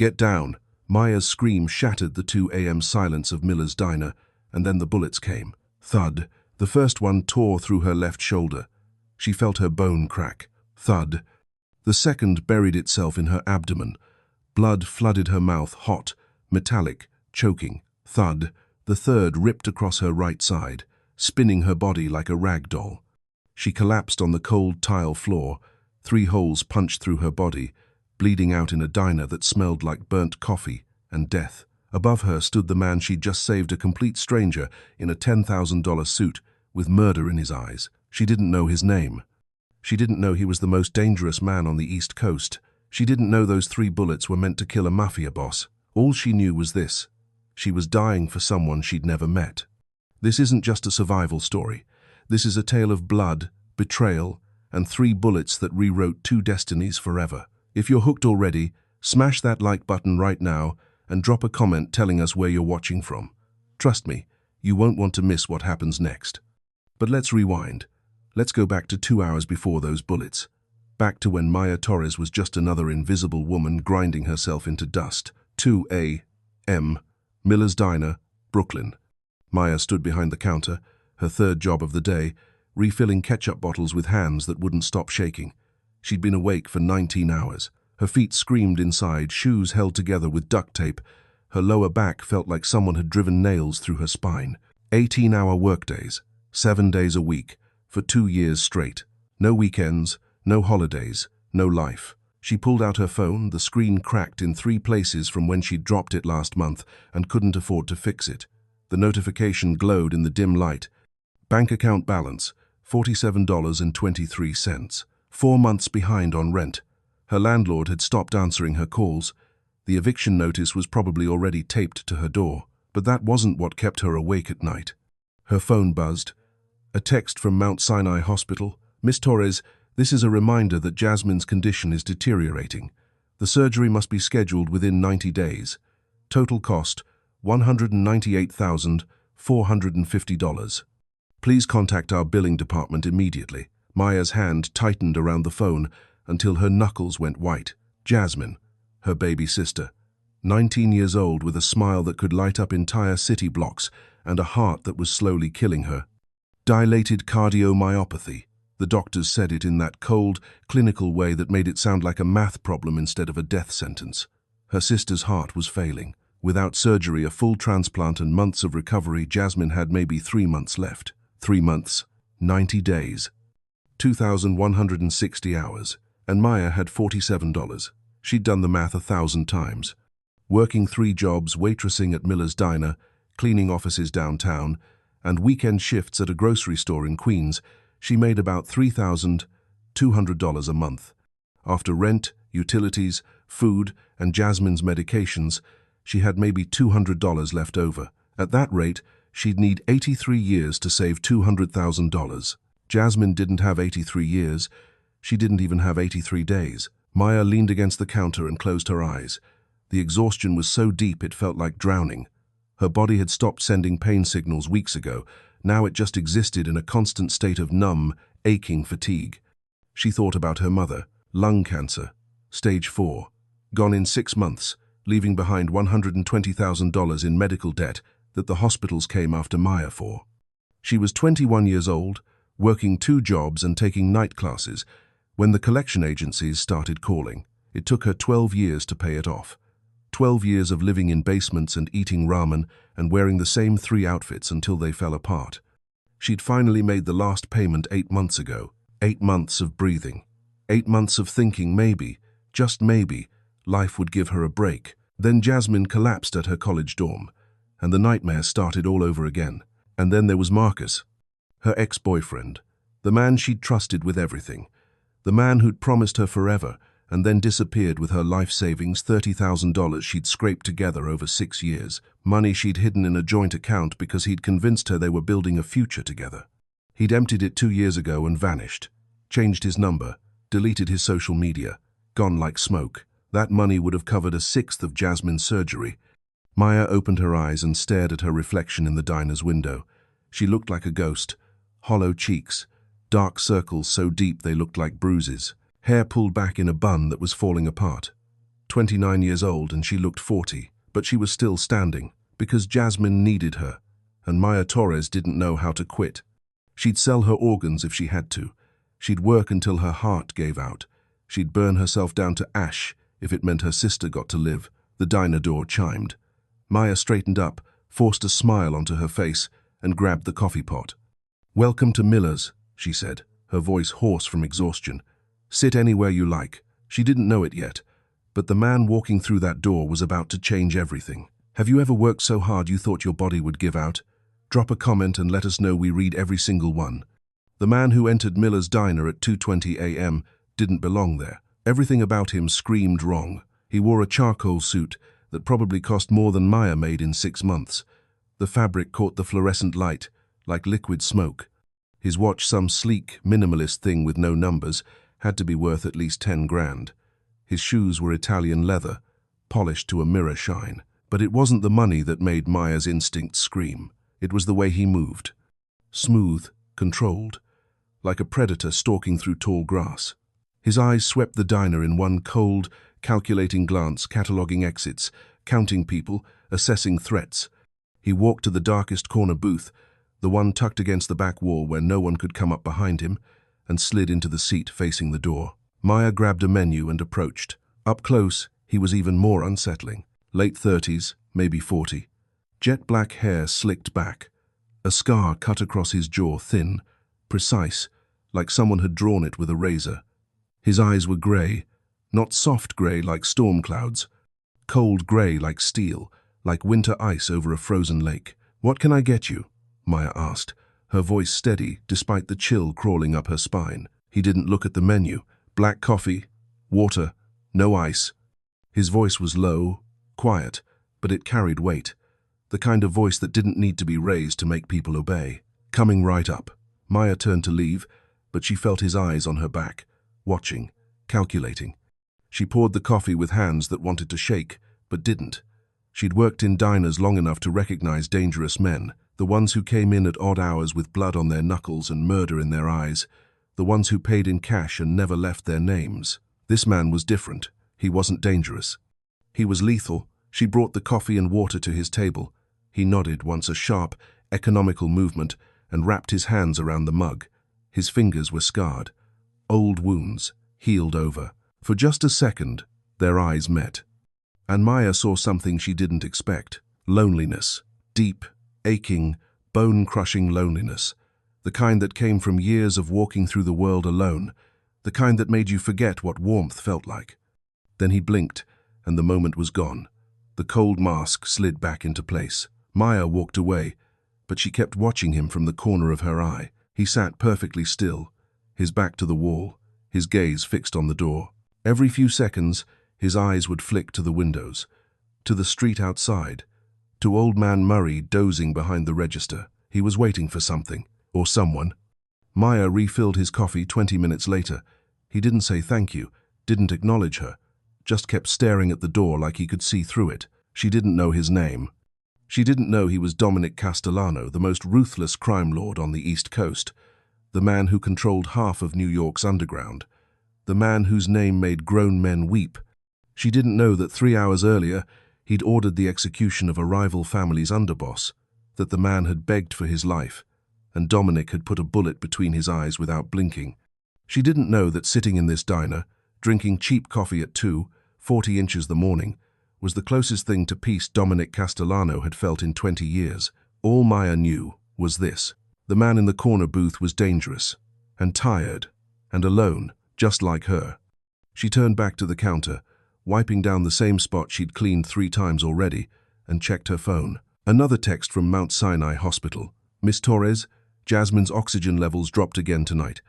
"Get down!" Maya's scream shattered the 2 a.m. silence of Miller's diner, and then the bullets came. Thud. The first one tore through her left shoulder. She felt her bone crack. Thud. The second buried itself in her abdomen. Blood flooded her mouth, hot, metallic, choking. Thud. The third ripped across her right side, spinning her body like a rag doll. She collapsed on the cold tile floor, 3 holes punched through her body, bleeding out in a diner that smelled like burnt coffee and death. Above her stood the man she'd just saved, a complete stranger in a $10,000 suit with murder in his eyes. She didn't know his name. She didn't know he was the most dangerous man on the East Coast. She didn't know those 3 bullets were meant to kill a Mafia boss. All she knew was this: she was dying for someone she'd never met. This isn't just a survival story. This is a tale of blood, betrayal, and 3 bullets that rewrote 2 destinies forever. If you're hooked already, smash that like button right now and drop a comment telling us where you're watching from. Trust me, you won't want to miss what happens next. But let's rewind. Let's go back to 2 hours before those bullets. Back to when Maya Torres was just another invisible woman grinding herself into dust. 2 a.m. Miller's Diner, Brooklyn. Maya stood behind the counter, her third job of the day, refilling ketchup bottles with hands that wouldn't stop shaking. She'd been awake for 19 hours. Her feet screamed inside, shoes held together with duct tape. Her lower back felt like someone had driven nails through her spine. 18-hour workdays, 7 days a week, for 2 years straight. No weekends, no holidays, no life. She pulled out her phone. The screen cracked in 3 places from when she'd dropped it last month and couldn't afford to fix it. The notification glowed in the dim light. Bank account balance, $47.23. 4 months behind on rent. Her landlord had stopped answering her calls. The eviction notice was probably already taped to her door. But that wasn't what kept her awake at night. Her phone buzzed. A text from Mount Sinai Hospital. "Miss Torres, this is a reminder that Jasmine's condition is deteriorating. The surgery must be scheduled within 90 days. Total cost, $198,450. Please contact our billing department immediately." Maya's hand tightened around the phone until her knuckles went white. Jasmine, her baby sister, 19 years old, with a smile that could light up entire city blocks and a heart that was slowly killing her. Dilated cardiomyopathy. The doctors said it in that cold, clinical way that made it sound like a math problem instead of a death sentence. Her sister's heart was failing. Without surgery, a full transplant, and months of recovery, Jasmine had maybe 3 months left. 3 months, 90 days, 2,160 hours, and Maya had $47. She'd done the math 1,000 times. Working 3 jobs, waitressing at Miller's Diner, cleaning offices downtown, and weekend shifts at a grocery store in Queens, she made about $3,200 a month. After rent, utilities, food, and Jasmine's medications, she had maybe $200 left over. At that rate, she'd need 83 years to save $200,000. Jasmine didn't have 83 years. She didn't even have 83 days. Maya leaned against the counter and closed her eyes. The exhaustion was so deep it felt like drowning. Her body had stopped sending pain signals weeks ago. Now it just existed in a constant state of numb, aching fatigue. She thought about her mother. Lung cancer, stage 4. Gone in 6 months, leaving behind $120,000 in medical debt that the hospitals came after Maya for. She was 21 years old, working 2 jobs and taking night classes, when the collection agencies started calling. It took her 12 years to pay it off. 12 years of living in basements and eating ramen and wearing the same 3 outfits until they fell apart. She'd finally made the last payment 8 months ago. 8 months of breathing. 8 months of thinking maybe, just maybe, life would give her a break. Then Jasmine collapsed at her college dorm, and the nightmare started all over again. And then there was Marcus, her ex-boyfriend, the man she'd trusted with everything, the man who'd promised her forever and then disappeared with her life savings, $30,000 she'd scraped together over 6 years, money she'd hidden in a joint account because he'd convinced her they were building a future together. He'd emptied it 2 years ago and vanished, changed his number, deleted his social media, gone like smoke. That money would have covered 1/6 of Jasmine's surgery. Maya opened her eyes and stared at her reflection in the diner's window. She looked like a ghost. Hollow cheeks, dark circles so deep they looked like bruises, hair pulled back in a bun that was falling apart. 29 years old, and she looked 40, but she was still standing, because Jasmine needed her, and Maya Torres didn't know how to quit. She'd sell her organs if she had to. She'd work until her heart gave out. She'd burn herself down to ash if it meant her sister got to live. The diner door chimed. Maya straightened up, forced a smile onto her face, and grabbed the coffee pot. "Welcome to Miller's," she said, her voice hoarse from exhaustion. "Sit anywhere you like." She didn't know it yet, but the man walking through that door was about to change everything. Have you ever worked so hard you thought your body would give out? Drop a comment and let us know. We read every single one. The man who entered Miller's diner at 2:20 a.m. didn't belong there. Everything about him screamed wrong. He wore a charcoal suit that probably cost more than Maya made in 6 months. The fabric caught the fluorescent light, like liquid smoke. His watch, some sleek, minimalist thing with no numbers, had to be worth at least 10 grand. His shoes were Italian leather, polished to a mirror shine. But it wasn't the money that made Maya's instincts scream. It was the way he moved. Smooth, controlled, like a predator stalking through tall grass. His eyes swept the diner in one cold, calculating glance, cataloging exits, counting people, assessing threats. He walked to the darkest corner booth, the one tucked against the back wall where no one could come up behind him, and slid into the seat facing the door. Maya grabbed a menu and approached. Up close, he was even more unsettling. Late 30s, maybe 40. Jet black hair slicked back. A scar cut across his jaw, thin, precise, like someone had drawn it with a razor. His eyes were grey, not soft grey like storm clouds, cold grey like steel, like winter ice over a frozen lake. "What can I get you?" Maya asked, her voice steady despite the chill crawling up her spine. He didn't look at the menu. Black coffee, water, no ice. His voice was low, quiet, but it carried weight. The kind of voice that didn't need to be raised to make people obey. Coming right up. Maya turned to leave, but she felt his eyes on her back, watching, calculating. She poured the coffee with hands that wanted to shake, but didn't. She'd worked in diners long enough to recognize dangerous men, the ones who came in at odd hours with blood on their knuckles and murder in their eyes, the ones who paid in cash and never left their names. This man was different. He wasn't dangerous. He was lethal. She brought the coffee and water to his table. He nodded once, a sharp, economical movement, and wrapped his hands around the mug. His fingers were scarred. Old wounds, healed over. For just a second, their eyes met. And Maya saw something she didn't expect. Loneliness. Deep, aching, bone-crushing loneliness. The kind that came from years of walking through the world alone. The kind that made you forget what warmth felt like. Then he blinked, and the moment was gone. The cold mask slid back into place. Maya walked away, but she kept watching him from the corner of her eye. He sat perfectly still, his back to the wall, his gaze fixed on the door. Every few seconds, his eyes would flick to the windows, to the street outside, to old man Murray dozing behind the register. He was waiting for something, or someone. Maya refilled his coffee 20 minutes later. He didn't say thank you, didn't acknowledge her, just kept staring at the door like he could see through it. She didn't know his name. She didn't know he was Dominic Castellano, the most ruthless crime lord on the East Coast, the man who controlled half of New York's underground, the man whose name made grown men weep. She didn't know that 3 hours earlier he'd ordered the execution of a rival family's underboss, that the man had begged for his life, and Dominic had put a bullet between his eyes without blinking. She didn't know that sitting in this diner, drinking cheap coffee at 2:40 inches the morning, was the closest thing to peace Dominic Castellano had felt in 20 years. All Maya knew was this. The man in the corner booth was dangerous, and tired, and alone, just like her. She turned back to the counter, wiping down the same spot she'd cleaned 3 times already, and checked her phone. Another text from Mount Sinai Hospital. "Miss Torres, Jasmine's oxygen levels dropped again tonight.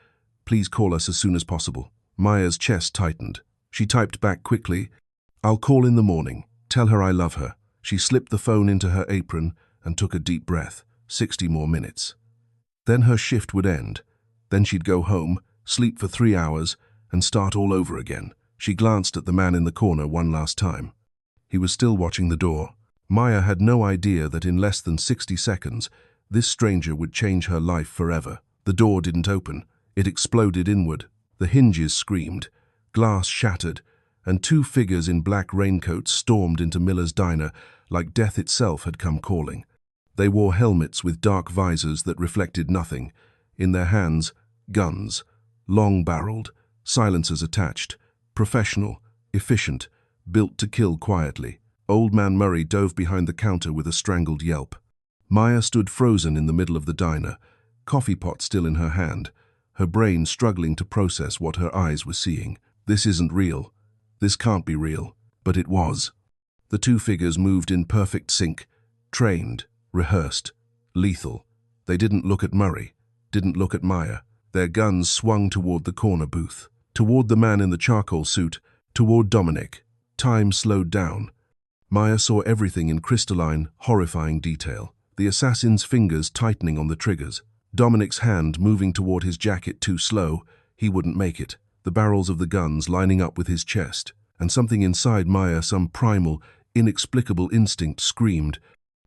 Please call us as soon as possible." Maya's chest tightened. She typed back quickly, "I'll call in the morning. Tell her I love her." She slipped the phone into her apron and took a deep breath. 60 more minutes. Then her shift would end. Then she'd go home, sleep for 3 hours, and start all over again. She glanced at the man in the corner one last time. He was still watching the door. Maya had no idea that in less than 60 seconds, this stranger would change her life forever. The door didn't open. It exploded inward. The hinges screamed. Glass shattered. and two figures in black raincoats stormed into Miller's diner like death itself had come calling. They wore helmets with dark visors that reflected nothing. In their hands, guns, long-barreled, silencers attached, professional, efficient, built to kill quietly. Old Man Murray dove behind the counter with a strangled yelp. Maya stood frozen in the middle of the diner, coffee pot still in her hand, her brain struggling to process what her eyes were seeing. This isn't real. This can't be real. But it was. The two figures moved in perfect sync, trained, rehearsed, lethal. They didn't look at Murray, didn't look at Maya. Their guns swung toward the corner booth, toward the man in the charcoal suit, toward Dominic. Time slowed down. Maya saw everything in crystalline, horrifying detail. The assassin's fingers tightening on the triggers. Dominic's hand moving toward his jacket too slow. He wouldn't make it. The barrels of the guns lining up with his chest. And something inside Maya, some primal, inexplicable instinct, screamed.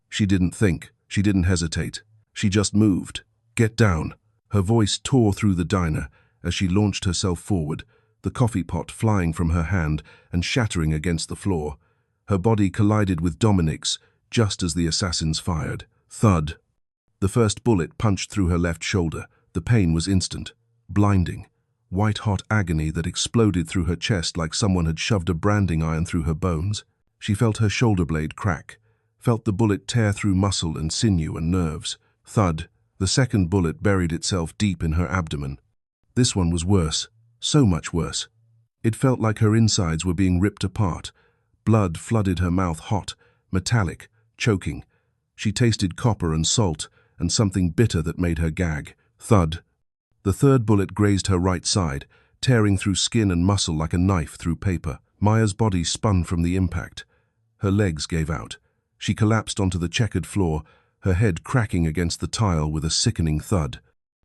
She didn't think. She didn't hesitate. She just moved. Get down. Her voice tore through the diner as she launched herself forward, the coffee pot flying from her hand and shattering against the floor. Her body collided with Dominic's just as the assassins fired. Thud. The first bullet punched through her left shoulder. The pain was instant, blinding. White-hot agony that exploded through her chest like someone had shoved a branding iron through her bones. She felt her shoulder blade crack, felt the bullet tear through muscle and sinew and nerves. Thud. The second bullet buried itself deep in her abdomen. This one was worse, so much worse. It felt like her insides were being ripped apart. Blood flooded her mouth, hot, metallic, choking. She tasted copper and salt and something bitter that made her gag. Thud. The third bullet grazed her right side, tearing through skin and muscle like a knife through paper. Maya's body spun from the impact. Her legs gave out. She collapsed onto the checkered floor, her head cracking against the tile with a sickening thud.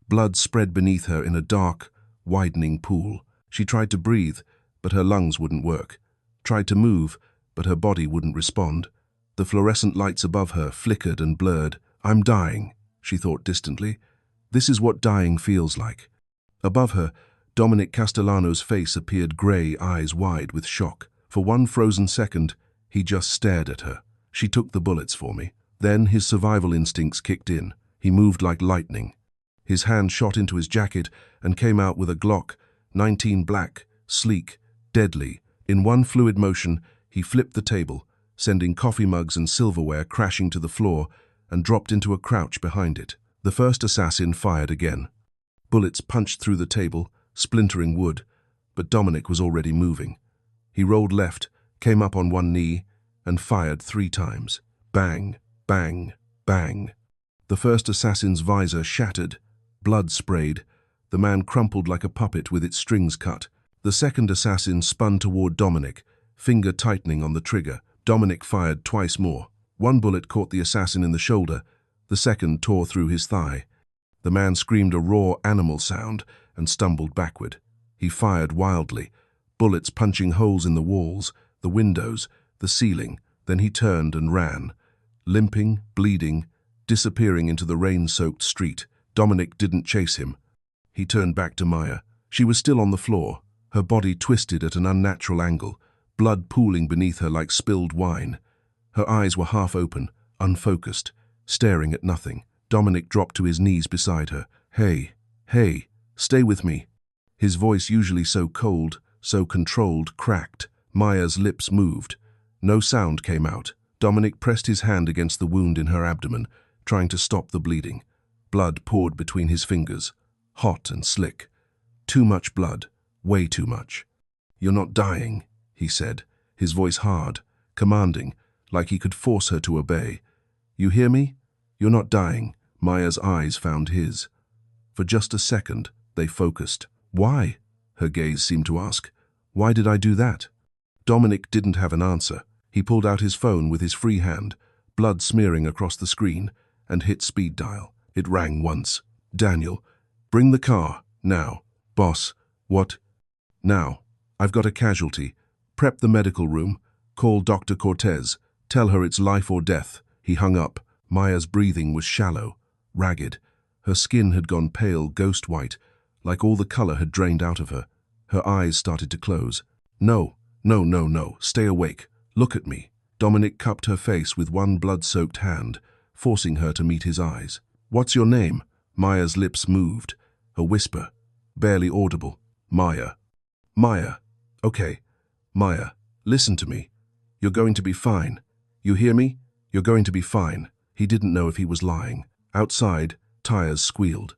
Blood spread beneath her in a dark, widening pool. She tried to breathe, but her lungs wouldn't work. Tried to move, but her body wouldn't respond. The fluorescent lights above her flickered and blurred. I'm dying, she thought distantly. This is what dying feels like. Above her, Dominic Castellano's face appeared grey, eyes wide with shock. For one frozen second, he just stared at her. She took the bullets for me. Then his survival instincts kicked in. He moved like lightning. His hand shot into his jacket and came out with a Glock, 19 black, sleek, deadly. In one fluid motion, he flipped the table, sending coffee mugs and silverware crashing to the floor, and dropped into a crouch behind it. The first assassin fired again. Bullets punched through the table, splintering wood, but Dominic was already moving. He rolled left, came up on one knee, and fired 3 times. Bang, bang, bang. The first assassin's visor shattered. Blood sprayed. The man crumpled like a puppet with its strings cut. The second assassin spun toward Dominic, finger tightening on the trigger. Dominic fired twice more. One bullet caught the assassin in the shoulder. The second tore through his thigh. The man screamed a raw animal sound and stumbled backward. He fired wildly, bullets punching holes in the walls, the windows, the ceiling. Then he turned and ran, limping, bleeding, disappearing into the rain-soaked street. Dominic didn't chase him. He turned back to Maya. She was still on the floor, her body twisted at an unnatural angle, blood pooling beneath her like spilled wine. Her eyes were half open, unfocused, staring at nothing. Dominic dropped to his knees beside her. Hey, stay with me. His voice, usually so cold, so controlled, cracked. Maya's lips moved. No sound came out. Dominic pressed his hand against the wound in her abdomen, trying to stop the bleeding. Blood poured between his fingers, hot and slick. Too much blood, way too much. You're not dying, he said, his voice hard, commanding, like he could force her to obey. You hear me? You're not dying. Maya's eyes found his. For just a second, they focused. Why? Her gaze seemed to ask. Why did I do that? Dominic didn't have an answer. He pulled out his phone with his free hand, blood smearing across the screen, and hit speed dial. It rang once. Daniel, bring the car, now. Boss, what? Now. I've got a casualty. Prep the medical room. Call Dr. Cortez. Tell her it's life or death. He hung up. Maya's breathing was shallow, ragged. Her skin had gone pale, ghost white, like all the color had drained out of her. Her eyes started to close. No, No, no, no, stay awake. Look at me. Dominic cupped her face with one blood-soaked hand, forcing her to meet his eyes. What's your name? Maya's lips moved. A whisper, barely audible. Maya. Maya. Okay. Maya, listen to me. You're going to be fine. You hear me? You're going to be fine. He didn't know if he was lying. Outside, tires squealed.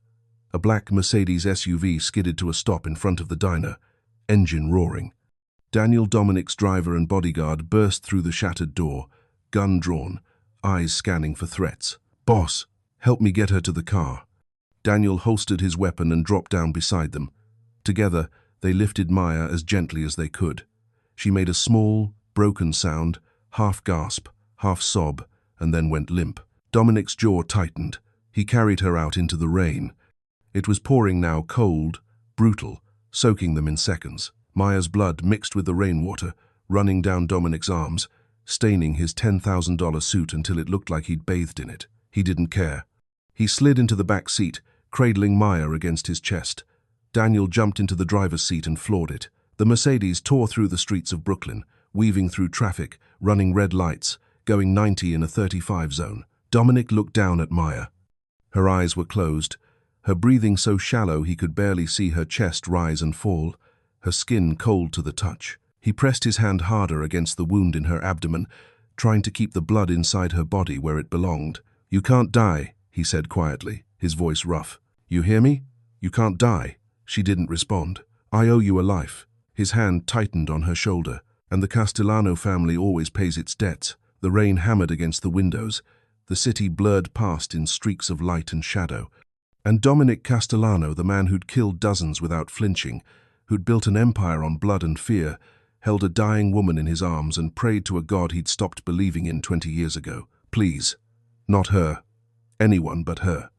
A black Mercedes SUV skidded to a stop in front of the diner, engine roaring. Daniel, Dominic's driver and bodyguard, burst through the shattered door, gun drawn, eyes scanning for threats. Boss, help me get her to the car. Daniel holstered his weapon and dropped down beside them. Together, they lifted Maya as gently as they could. She made a small, broken sound, half gasp, half sob, and then went limp. Dominic's jaw tightened. He carried her out into the rain. It was pouring now, cold, brutal, soaking them in seconds. Maya's blood mixed with the rainwater, running down Dominic's arms, staining his $10,000 suit until it looked like he'd bathed in it. He didn't care. He slid into the back seat, cradling Maya against his chest. Daniel jumped into the driver's seat and floored it. The Mercedes tore through the streets of Brooklyn, weaving through traffic, running red lights, going 90 in a 35 zone. Dominic looked down at Maya. Her eyes were closed, her breathing so shallow he could barely see her chest rise and fall, her skin cold to the touch. He pressed his hand harder against the wound in her abdomen, trying to keep the blood inside her body where it belonged. You can't die, he said quietly, his voice rough. You hear me? You can't die. She didn't respond. I owe you a life. His hand tightened on her shoulder. And the Castellano family always pays its debts. The rain hammered against the windows. The city blurred past in streaks of light and shadow. And Dominic Castellano, the man who'd killed dozens without flinching, who'd built an empire on blood and fear, held a dying woman in his arms and prayed to a god he'd stopped believing in 20 years ago. Please. Not her. Anyone but her.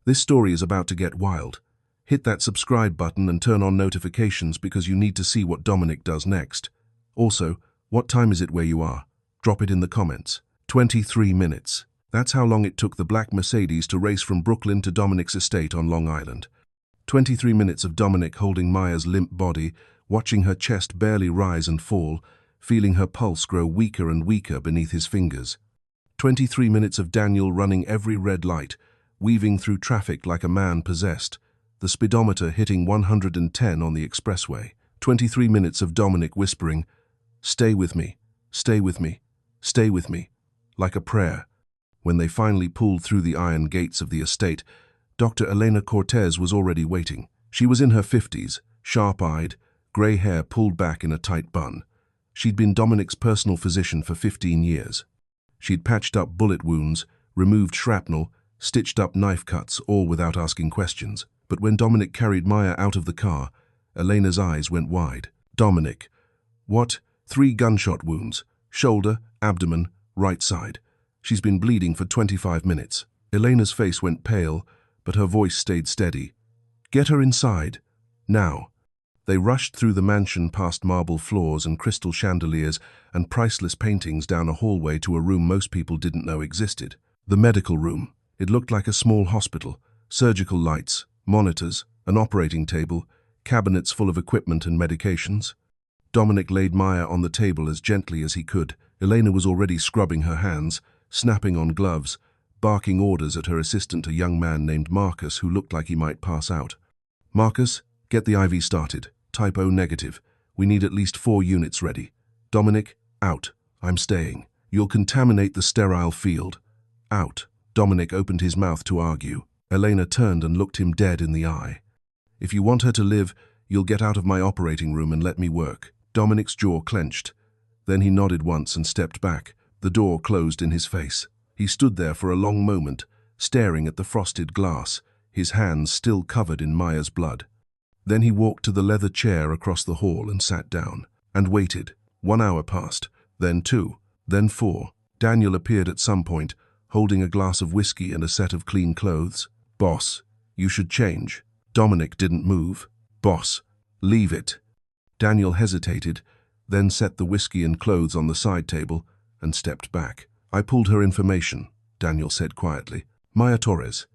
This story is about to get wild. Hit that subscribe button and turn on notifications because you need to see what Dominic does next. Also, what time is it where you are? Drop it in the comments. 23 minutes. That's how long it took the black Mercedes to race from Brooklyn to Dominic's estate on Long Island. 23 minutes of Dominic holding Maya's limp body, watching her chest barely rise and fall, feeling her pulse grow weaker and weaker beneath his fingers. 23 minutes of Daniel running every red light, weaving through traffic like a man possessed, the speedometer hitting 110 on the expressway. 23 minutes of Dominic whispering, "Stay with me, stay with me, stay with me," like a prayer. When they finally pulled through the iron gates of the estate, Dr. Elena Cortez was already waiting. She was in her 50s, sharp-eyed, grey hair pulled back in a tight bun. She'd been Dominic's personal physician for 15 years. She'd patched up bullet wounds, removed shrapnel, stitched up knife cuts, all without asking questions. But when Dominic carried Maya out of the car, Elena's eyes went wide. Dominic. What? 3 gunshot wounds. Shoulder, abdomen, right side. She's been bleeding for 25 minutes. Elena's face went pale, but her voice stayed steady. Get her inside. Now. They rushed through the mansion past marble floors and crystal chandeliers and priceless paintings down a hallway to a room most people didn't know existed. The medical room. It looked like a small hospital. Surgical lights, monitors, an operating table, cabinets full of equipment and medications. Dominic laid Maya on the table as gently as he could. Elena was already scrubbing her hands, snapping on gloves, barking orders at her assistant, a young man named Marcus who looked like he might pass out. Marcus, get the IV started. Type O negative. We need at least 4 units ready. Dominic, out. I'm staying. You'll contaminate the sterile field. Out. Dominic opened his mouth to argue. Elena turned and looked him dead in the eye. If you want her to live, you'll get out of my operating room and let me work. Dominic's jaw clenched. Then he nodded once and stepped back. The door closed in his face. He stood there for a long moment, staring at the frosted glass, his hands still covered in Maya's blood. Then he walked to the leather chair across the hall and sat down, and waited. 1 hour passed, then 2, then 4. Daniel appeared at some point, holding a glass of whiskey and a set of clean clothes. Boss, you should change. Dominic didn't move. Boss, leave it. Daniel hesitated, then set the whiskey and clothes on the side table and stepped back. I pulled her information, Daniel said quietly. Maya Torres,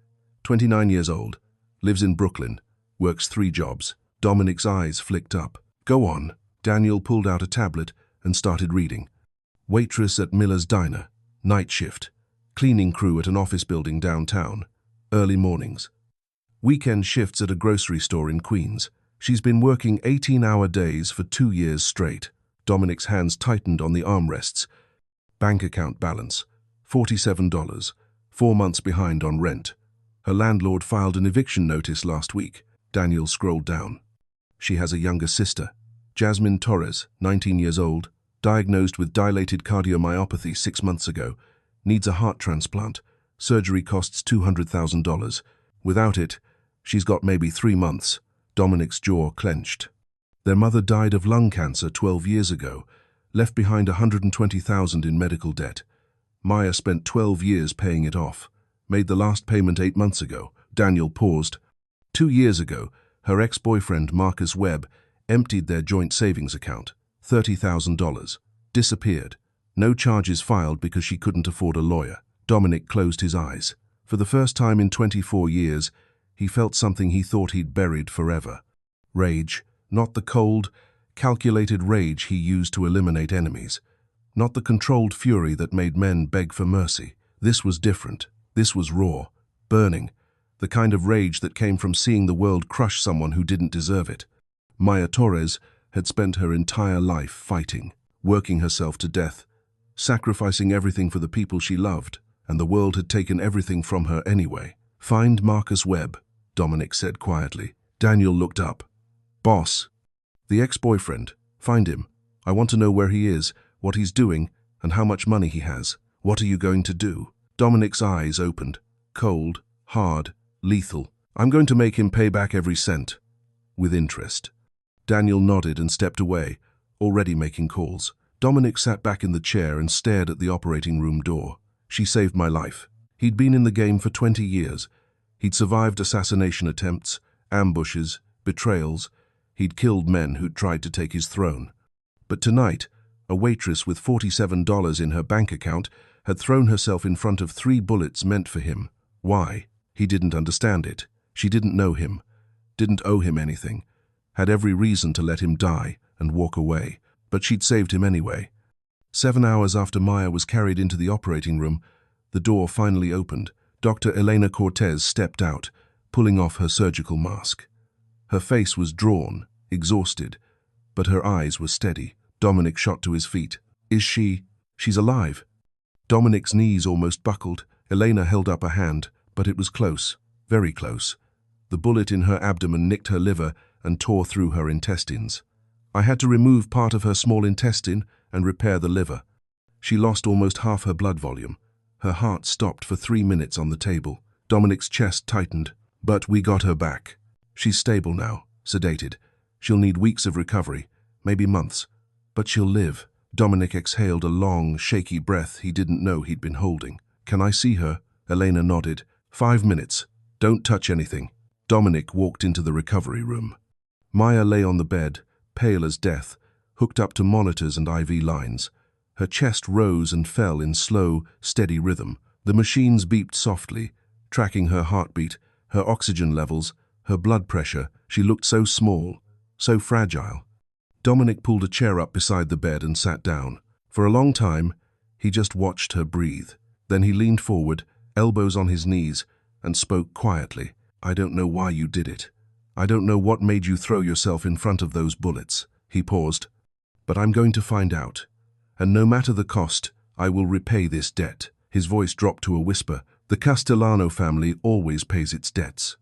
29 years old, lives in Brooklyn, works 3 jobs. Dominic's eyes flicked up. Go on. Daniel pulled out a tablet and started reading. Waitress at Miller's Diner. Night shift. Cleaning crew at an office building downtown. Early mornings. Weekend shifts at a grocery store in Queens. She's been working 18-hour days for 2 years straight. Dominic's hands tightened on the armrests. Bank account balance. $47. 4 months behind on rent. Her landlord filed an eviction notice last week. Daniel scrolled down. She has a younger sister, Jasmine Torres, 19 years old, diagnosed with dilated cardiomyopathy 6 months ago, needs a heart transplant. Surgery costs $200,000. Without it, she's got maybe 3 months. Dominic's jaw clenched. Their mother died of lung cancer 12 years ago, left behind $120,000 in medical debt. Maya spent 12 years paying it off. Made the last payment 8 months ago. Daniel paused. 2 years ago, her ex-boyfriend Marcus Webb emptied their joint savings account. $30,000. Disappeared. No charges filed because she couldn't afford a lawyer. Dominic closed his eyes. For the first time in 24 years, he felt something he thought he'd buried forever. Rage. Not the cold, calculated rage he used to eliminate enemies. Not the controlled fury that made men beg for mercy. This was different. This was raw, burning. The kind of rage that came from seeing the world crush someone who didn't deserve it. Maya Torres had spent her entire life fighting, working herself to death, sacrificing everything for the people she loved, and the world had taken everything from her anyway. "Find Marcus Webb," Dominic said quietly. Daniel looked up. "Boss." "The ex-boyfriend. Find him. I want to know where he is, what he's doing, and how much money he has. What are you going to do?" Dominic's eyes opened. Cold, hard, lethal. "I'm going to make him pay back every cent. With interest." Daniel nodded and stepped away, already making calls. Dominic sat back in the chair and stared at the operating room door. "She saved my life." He'd been in the game for 20 years. He'd survived assassination attempts, ambushes, betrayals. He'd killed men who'd tried to take his throne. But tonight, a waitress with $47 in her bank account had thrown herself in front of 3 bullets meant for him. Why? He didn't understand it. She didn't know him, didn't owe him anything, had every reason to let him die and walk away. But she'd saved him anyway. 7 hours after Maya was carried into the operating room, the door finally opened. Dr. Elena Cortez stepped out, pulling off her surgical mask. Her face was drawn, exhausted, but her eyes were steady. Dominic shot to his feet. "Is she? She's alive." Dominic's knees almost buckled. Elena held up a hand, but it was close, very close. The bullet in her abdomen nicked her liver and tore through her intestines. "I had to remove part of her small intestine and repair the liver." She lost almost half her blood volume. Her heart stopped for 3 minutes on the table. Dominic's chest tightened. "But we got her back. She's stable now, sedated. She'll need weeks of recovery, maybe months. But she'll live." Dominic exhaled a long, shaky breath he didn't know he'd been holding. "Can I see her?" Elena nodded. 5 minutes. Don't touch anything." Dominic walked into the recovery room. Maya lay on the bed, pale as death, hooked up to monitors and IV lines. Her chest rose and fell in slow, steady rhythm. The machines beeped softly, tracking her heartbeat, her oxygen levels, her blood pressure. She looked so small, so fragile. Dominic pulled a chair up beside the bed and sat down. For a long time, he just watched her breathe. Then he leaned forward, elbows on his knees, and spoke quietly. "I don't know why you did it. I don't know what made you throw yourself in front of those bullets." He paused. "But I'm going to find out. And no matter the cost, I will repay this debt." His voice dropped to a whisper. "The Castellano family always pays its debts."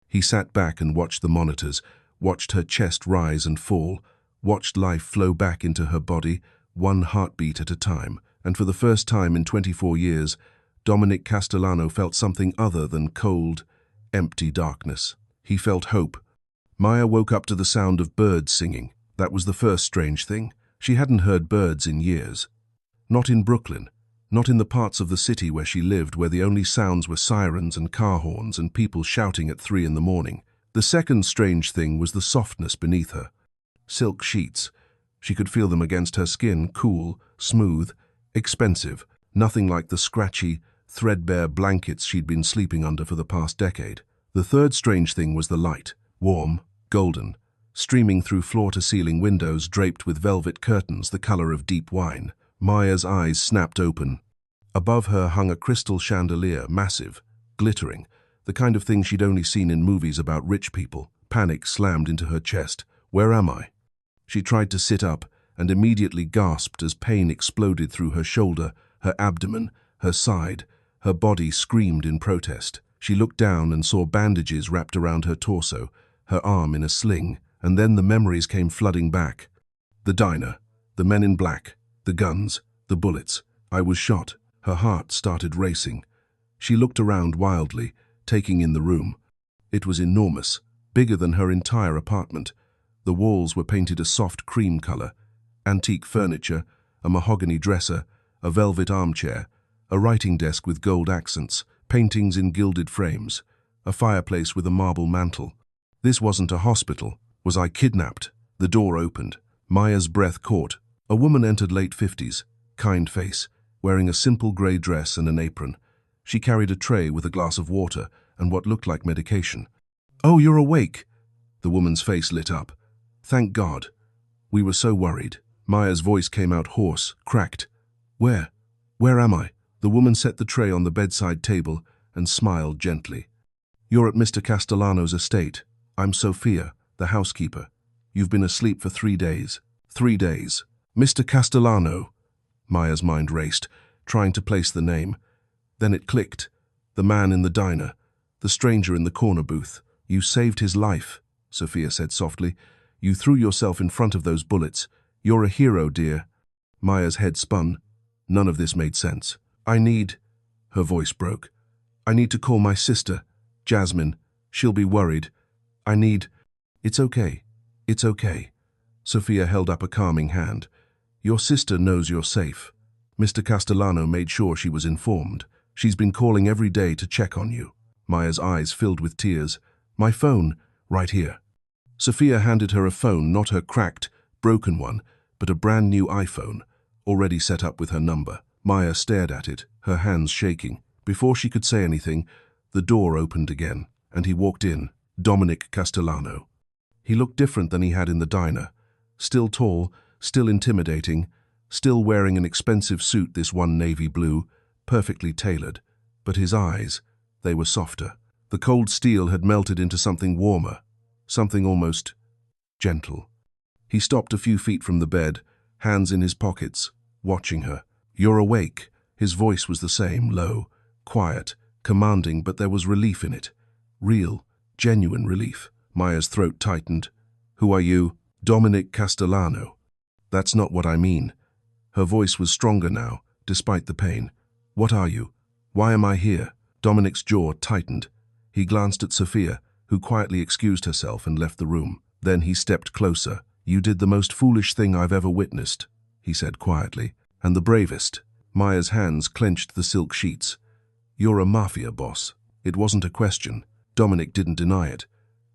He sat back and watched the monitors, watched her chest rise and fall, watched life flow back into her body, one heartbeat at a time. And for the first time in 24 years, Dominic Castellano felt something other than cold, empty darkness. He felt hope. Maya woke up to the sound of birds singing. That was the first strange thing. She hadn't heard birds in years. Not in Brooklyn. Not in the parts of the city where she lived, where the only sounds were sirens and car horns and people shouting at 3 in the morning. The second strange thing was the softness beneath her. Silk sheets. She could feel them against her skin, cool, smooth, expensive, nothing like the scratchy, threadbare blankets she'd been sleeping under for the past decade. The third strange thing was the light. Warm, golden, streaming through floor-to-ceiling windows draped with velvet curtains the color of deep wine. Maya's eyes snapped open. Above her hung a crystal chandelier, massive, glittering, the kind of thing she'd only seen in movies about rich people. Panic slammed into her chest. Where am I? She tried to sit up and immediately gasped as pain exploded through her shoulder, her abdomen, her side. Her body screamed in protest. She looked down and saw bandages wrapped around her torso, her arm in a sling, and then the memories came flooding back. The diner, the men in black, the guns, the bullets. I was shot. Her heart started racing. She looked around wildly, taking in the room. It was enormous, bigger than her entire apartment. The walls were painted a soft cream color. Antique furniture, a mahogany dresser, a velvet armchair, a writing desk with gold accents, paintings in gilded frames, a fireplace with a marble mantel. This wasn't a hospital. Was I kidnapped? The door opened. Maya's breath caught. A woman entered, late 50s, kind face, wearing a simple grey dress and an apron. She carried a tray with a glass of water and what looked like medication. "Oh, you're awake." The woman's face lit up. "Thank God. We were so worried." Maya's voice came out hoarse, cracked. Where am I?" The woman set the tray on the bedside table and smiled gently. "You're at Mr. Castellano's estate. I'm Sophia, the housekeeper. You've been asleep for 3 days. 3 days. Mr. Castellano." Maya's mind raced, trying to place the name. Then it clicked. The man in the diner, the stranger in the corner booth. "You saved his life," Sophia said softly. "You threw yourself in front of those bullets. You're a hero, dear." Maya's head spun. None of this made sense. Her voice broke. "I need to call my sister, Jasmine. She'll be worried. It's okay. It's okay." Sophia held up a calming hand. "Your sister knows you're safe. Mr. Castellano made sure she was informed. She's been calling every day to check on you." Maya's eyes filled with tears. "My phone, right here." Sophia handed her a phone, not her cracked, broken one, but a brand new iPhone, already set up with her number. Maya stared at it, her hands shaking. Before she could say anything, the door opened again, and he walked in, Dominic Castellano. He looked different than he had in the diner. Still tall, still intimidating, still wearing an expensive suit, this one navy blue, perfectly tailored. But his eyes, they were softer. The cold steel had melted into something warmer, something almost gentle. He stopped a few feet from the bed, hands in his pockets, watching her. "You're awake." His voice was the same, low, quiet, commanding, but there was relief in it. Real, genuine relief. Maya's throat tightened. "Who are you?" "Dominic Castellano." "That's not what I mean." Her voice was stronger now, despite the pain. "What are you? Why am I here?" Dominic's jaw tightened. He glanced at Sophia, who quietly excused herself and left the room. Then he stepped closer. "You did the most foolish thing I've ever witnessed," he said quietly, "and the bravest." Maya's hands clenched the silk sheets. "You're a Mafia boss." It wasn't a question. Dominic didn't deny it.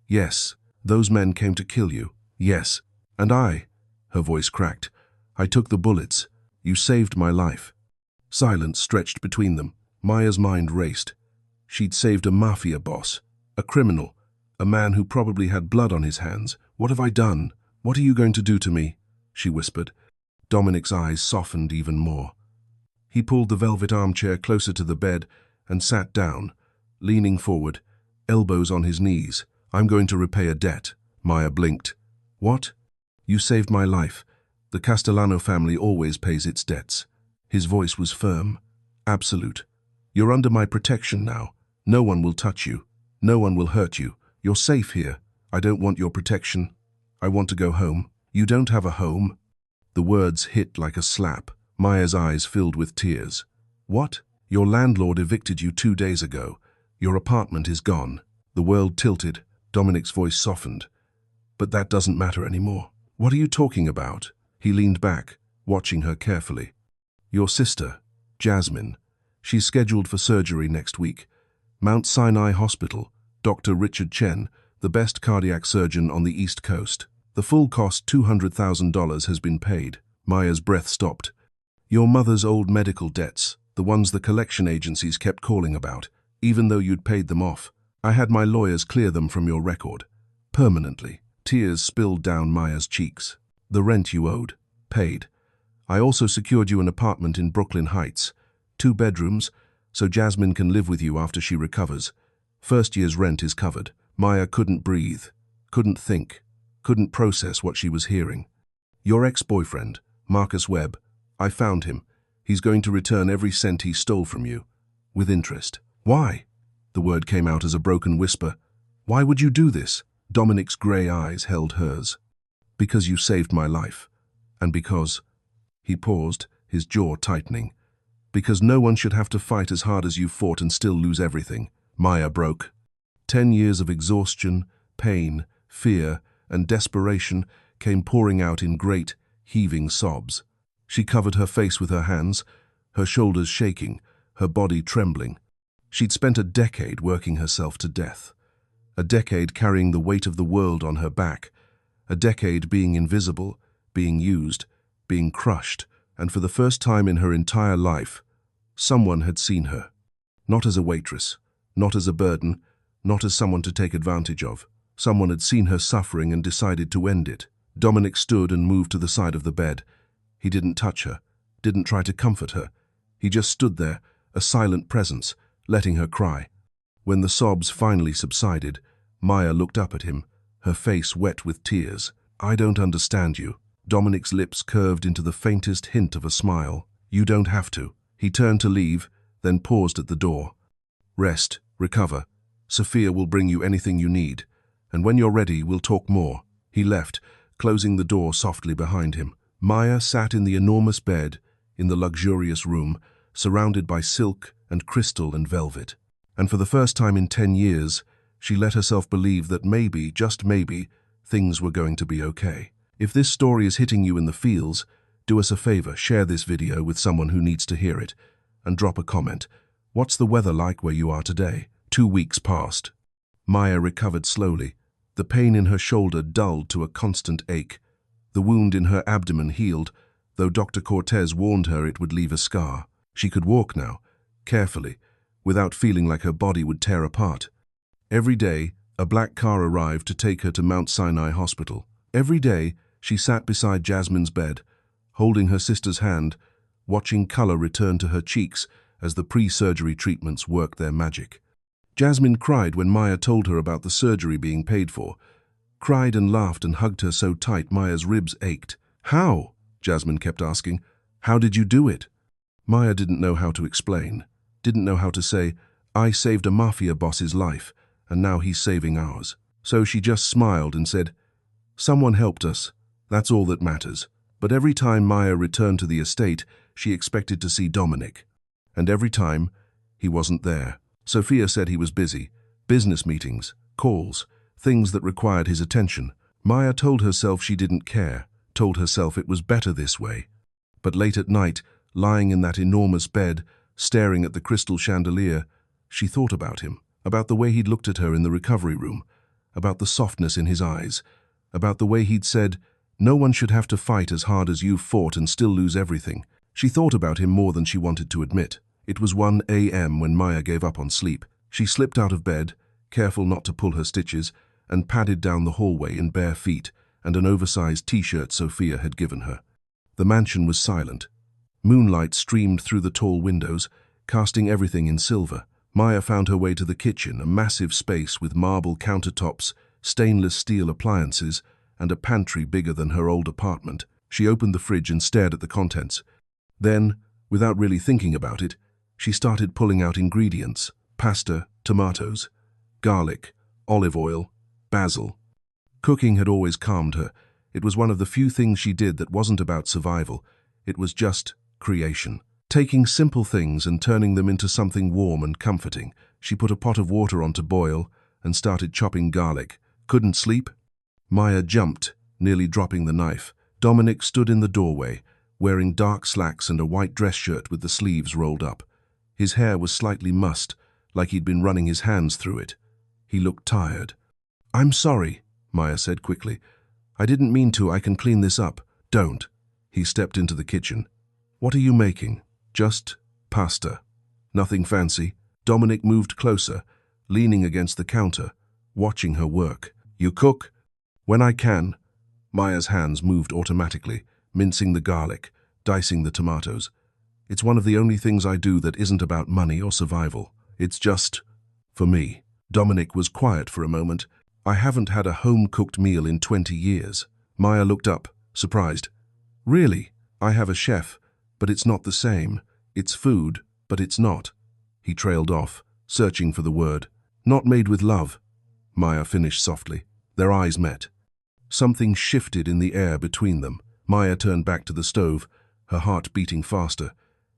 "Yes, those men came to kill you. Yes, and I," her voice cracked, "I took the bullets. You saved my life." Silence stretched between them. Maya's mind raced. She'd saved a Mafia boss, a criminal, a man who probably had blood on his hands. "What have I done? What are you going to do to me?" she whispered. Dominic's eyes softened even more. He pulled the velvet armchair closer to the bed and sat down, leaning forward, elbows on his knees. "I'm going to repay a debt." Maya blinked. "What?" "You saved my life. The Castellano family always pays its debts." His voice was firm, absolute. "You're under my protection now. No one will touch you. No one will hurt you. You're safe here. I don't want your protection. I want to go home." "You don't have a home." The words hit like a slap. Maya's eyes filled with tears. "What?" "Your landlord evicted you 2 days ago. Your apartment is gone." The world tilted. Dominic's voice softened. "But that doesn't matter anymore." "What are you talking about?" He leaned back, watching her carefully. "Your sister, Jasmine. She's scheduled for surgery next week. Mount Sinai Hospital, Dr. Richard Chen, the best cardiac surgeon on the East Coast. The full cost, $200,000, has been paid." Maya's breath stopped. "Your mother's old medical debts, the ones the collection agencies kept calling about, even though you'd paid them off. I had my lawyers clear them from your record. Permanently. Tears spilled down Maya's cheeks. The rent you owed. Paid. I also secured you an apartment in Brooklyn Heights. 2 bedrooms, so Jasmine can live with you after she recovers. First year's rent is covered. Maya couldn't breathe, couldn't think, couldn't process what she was hearing. Your ex-boyfriend, Marcus Webb, I found him. He's going to return every cent he stole from you. With interest. Why? The word came out as a broken whisper. Why would you do this? Dominic's grey eyes held hers. Because you saved my life. And because... He paused, his jaw tightening. Because no one should have to fight as hard as you fought and still lose everything. Maya broke. 10 years of exhaustion, pain, fear, and desperation came pouring out in great, heaving sobs. She covered her face with her hands, her shoulders shaking, her body trembling. She'd spent a decade working herself to death. A decade carrying the weight of the world on her back. A decade being invisible, being used, being crushed, and for the first time in her entire life, someone had seen her. Not as a waitress, not as a burden, not as someone to take advantage of. Someone had seen her suffering and decided to end it. Dominic stood and moved to the side of the bed. He didn't touch her, didn't try to comfort her. He just stood there, a silent presence, letting her cry. When the sobs finally subsided, Maya looked up at him, her face wet with tears. I don't understand you. Dominic's lips curved into the faintest hint of a smile. You don't have to. He turned to leave, then paused at the door. Rest, recover. Sophia will bring you anything you need, and when you're ready, we'll talk more. He left, closing the door softly behind him. Maya sat in the enormous bed, in the luxurious room, surrounded by silk and crystal and velvet. And for the first time in 10 years, she let herself believe that maybe, just maybe, things were going to be okay. If this story is hitting you in the feels, do us a favor, share this video with someone who needs to hear it, and drop a comment. What's the weather like where you are today? 2 weeks passed. Maya recovered slowly. The pain in her shoulder dulled to a constant ache. The wound in her abdomen healed, though Dr. Cortez warned her it would leave a scar. She could walk now, carefully, without feeling like her body would tear apart. Every day, a black car arrived to take her to Mount Sinai Hospital. Every day, she sat beside Jasmine's bed, holding her sister's hand, watching color return to her cheeks as the pre-surgery treatments worked their magic. Jasmine cried when Maya told her about the surgery being paid for. Cried and laughed and hugged her so tight Maya's ribs ached. How? Jasmine kept asking. How did you do it? Maya didn't know how to explain. Didn't know how to say, I saved a Mafia boss's life, and now he's saving ours. So she just smiled and said, someone helped us. That's all that matters. But every time Maya returned to the estate, she expected to see Dominic. And every time, he wasn't there. Sophia said he was busy. Business meetings, calls, things that required his attention. Maya told herself she didn't care, told herself it was better this way. But late at night, lying in that enormous bed, staring at the crystal chandelier, she thought about him, about the way he'd looked at her in the recovery room, about the softness in his eyes, about the way he'd said, no one should have to fight as hard as you fought and still lose everything. She thought about him more than she wanted to admit. It was 1 a.m. when Maya gave up on sleep. She slipped out of bed, careful not to pull her stitches, and padded down the hallway in bare feet and an oversized t-shirt Sophia had given her. The mansion was silent. Moonlight streamed through the tall windows, casting everything in silver. Maya found her way to the kitchen, a massive space with marble countertops, stainless steel appliances, and a pantry bigger than her old apartment. She opened the fridge and stared at the contents. Then, without really thinking about it, she started pulling out ingredients: pasta, tomatoes, garlic, olive oil, basil. Cooking had always calmed her. It was one of the few things she did that wasn't about survival. It was just creation. Taking simple things and turning them into something warm and comforting. She put a pot of water on to boil and started chopping garlic. Couldn't sleep? Maya jumped, nearly dropping the knife. Dominic stood in the doorway, wearing dark slacks and a white dress shirt with the sleeves rolled up. His hair was slightly mussed, like he'd been running his hands through it. He looked tired. I'm sorry, Maya said quickly. I didn't mean to. I can clean this up. Don't. He stepped into the kitchen. What are you making? Just pasta. Nothing fancy. Dominic moved closer, leaning against the counter, watching her work. You cook? When I can. Maya's hands moved automatically, mincing the garlic, dicing the tomatoes. It's one of the only things I do that isn't about money or survival. It's just for me. Dominic was quiet for a moment. I haven't had a home-cooked meal in 20 years. Maya looked up, surprised. Really? I have a chef, but it's not the same. It's food, but it's not. He trailed off, searching for the word. Not made with love. Maya finished softly. Their eyes met. Something shifted in the air between them. Maya turned back to the stove, her heart beating faster.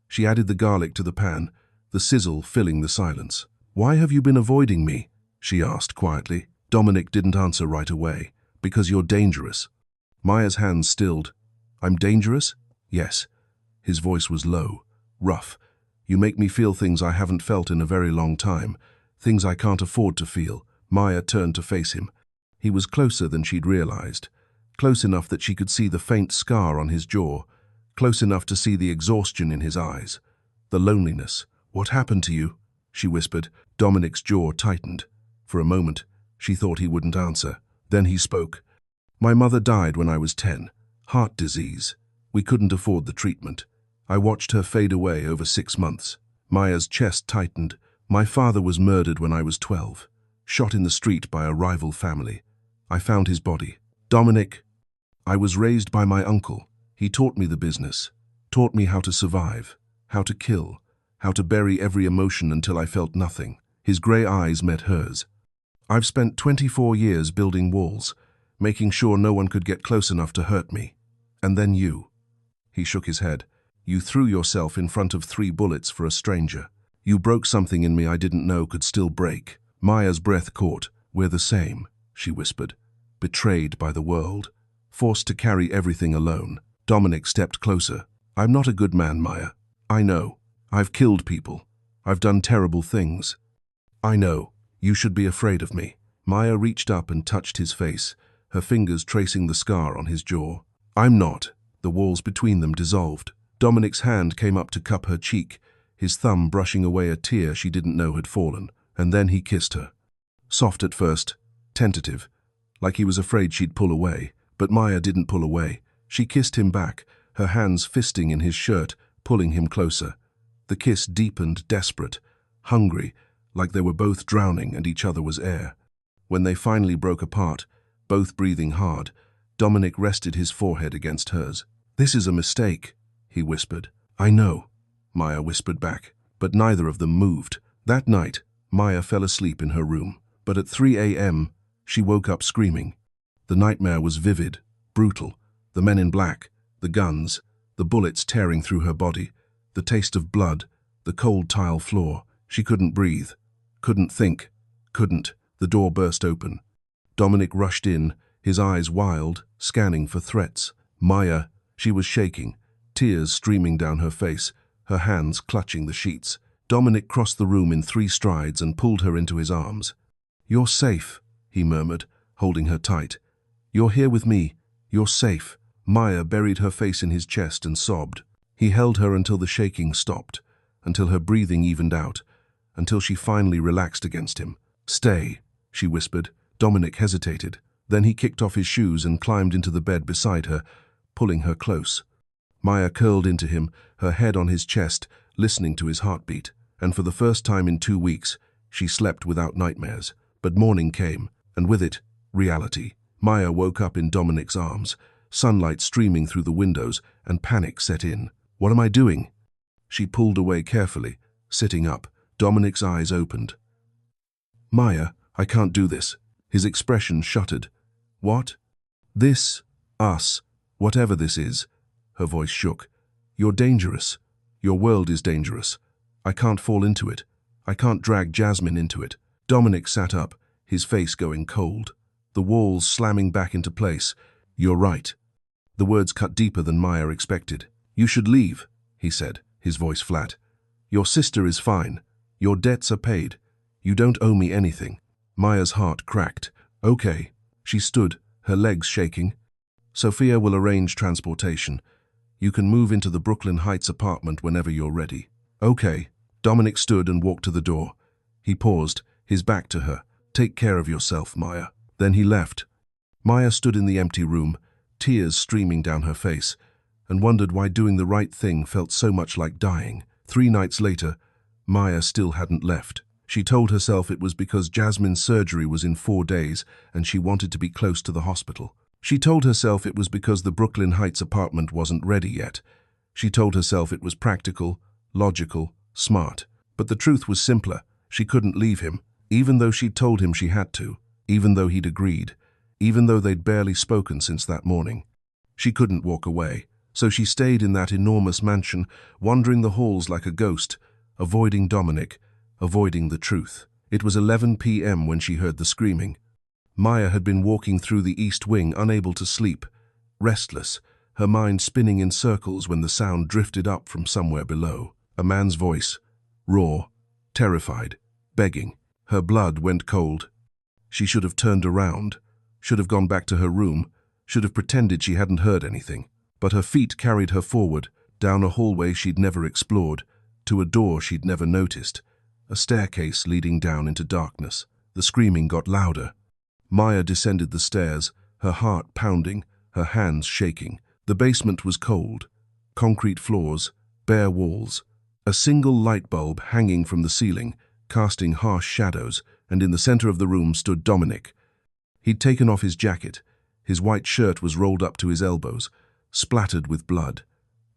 She added the garlic to the pan, the sizzle filling the silence. Why have you been avoiding me? She asked quietly. Dominic didn't answer right away. Because you're dangerous. Maya's hands stilled. I'm dangerous? Yes. His voice was low, rough. You make me feel things I haven't felt in a very long time, things I can't afford to feel. Maya turned to face him. He was closer than she'd realized, close enough that she could see the faint scar on his jaw, close enough to see the exhaustion in his eyes, the loneliness. What happened to you? She whispered. Dominic's jaw tightened. For a moment, she thought he wouldn't answer. Then he spoke. My mother died when I was 10. Heart disease. We couldn't afford the treatment. I watched her fade away over 6 months. Maya's chest tightened. My father was murdered when I was 12, shot in the street by a rival family. I found his body. Dominic, I was raised by my uncle. He taught me the business, taught me how to survive, how to kill, how to bury every emotion until I felt nothing. His grey eyes met hers. I've spent 24 years building walls, making sure no one could get close enough to hurt me. And then you. He shook his head. You threw yourself in front of 3 bullets for a stranger. You broke something in me I didn't know could still break. Maya's breath caught. We're the same, she whispered. Betrayed by the world, forced to carry everything alone. Dominic stepped closer. I'm not a good man, Maya. I know. I've killed people. I've done terrible things. I know. You should be afraid of me. Maya reached up and touched his face, her fingers tracing the scar on his jaw. I'm not. The walls between them dissolved. Dominic's hand came up to cup her cheek, his thumb brushing away a tear she didn't know had fallen, and then he kissed her. Soft at first, tentative, like he was afraid she'd pull away. But Maya didn't pull away. She kissed him back, her hands fisting in his shirt, pulling him closer. The kiss deepened, desperate, hungry, like they were both drowning and each other was air. When they finally broke apart, both breathing hard, Dominic rested his forehead against hers. This is a mistake, he whispered. I know, Maya whispered back, but neither of them moved. That night, Maya fell asleep in her room, but at 3 a.m., she woke up screaming. The nightmare was vivid, brutal. The men in black, the guns, the bullets tearing through her body, the taste of blood, the cold tile floor. She couldn't breathe, couldn't think, couldn't. The door burst open. Dominic rushed in, his eyes wild, scanning for threats. Maya, she was shaking, tears streaming down her face, her hands clutching the sheets. Dominic crossed the room in 3 strides and pulled her into his arms. You're safe, he murmured, holding her tight. You're here with me. You're safe. Maya buried her face in his chest and sobbed. He held her until the shaking stopped, until her breathing evened out, until she finally relaxed against him. Stay, she whispered. Dominic hesitated. Then he kicked off his shoes and climbed into the bed beside her, pulling her close. Maya curled into him, her head on his chest, listening to his heartbeat. And for the first time in 2 weeks, she slept without nightmares. But morning came, and with it, reality. Maya woke up in Dominic's arms, sunlight streaming through the windows, and panic set in. What am I doing? She pulled away carefully, sitting up. Dominic's eyes opened. Maya, I can't do this. His expression shuttered. What? This, us, whatever this is. Her voice shook. You're dangerous. Your world is dangerous. I can't fall into it. I can't drag Jasmine into it. Dominic sat up, his face going cold, the walls slamming back into place. You're right. The words cut deeper than Maya expected. You should leave, he said, his voice flat. Your sister is fine. Your debts are paid. You don't owe me anything. Maya's heart cracked. Okay. She stood, her legs shaking. Sophia will arrange transportation. You can move into the Brooklyn Heights apartment whenever you're ready. Okay. Dominic stood and walked to the door. He paused, his back to her. Take care of yourself, Maya. Then he left. Maya stood in the empty room, tears streaming down her face, and wondered why doing the right thing felt so much like dying. 3 nights later, Maya still hadn't left. She told herself it was because Jasmine's surgery was in 4 days and she wanted to be close to the hospital. She told herself it was because the Brooklyn Heights apartment wasn't ready yet. She told herself it was practical, logical, smart. But the truth was simpler. She couldn't leave him, even though she'd told him she had to, even though he'd agreed, even though they'd barely spoken since that morning. She couldn't walk away, so she stayed in that enormous mansion, wandering the halls like a ghost, avoiding Dominic, avoiding the truth. It was 11 p.m. when she heard the screaming. Maya had been walking through the east wing, unable to sleep, restless, her mind spinning in circles when the sound drifted up from somewhere below. A man's voice, raw, terrified, begging. Her blood went cold. She should have turned around, should have gone back to her room, should have pretended she hadn't heard anything. But her feet carried her forward, down a hallway she'd never explored, to a door she'd never noticed, a staircase leading down into darkness. The screaming got louder. Maya descended the stairs, her heart pounding, her hands shaking. The basement was cold. Concrete floors, bare walls, a single light bulb hanging from the ceiling, casting harsh shadows, and in the center of the room stood Dominic. He'd taken off his jacket. His white shirt was rolled up to his elbows, splattered with blood.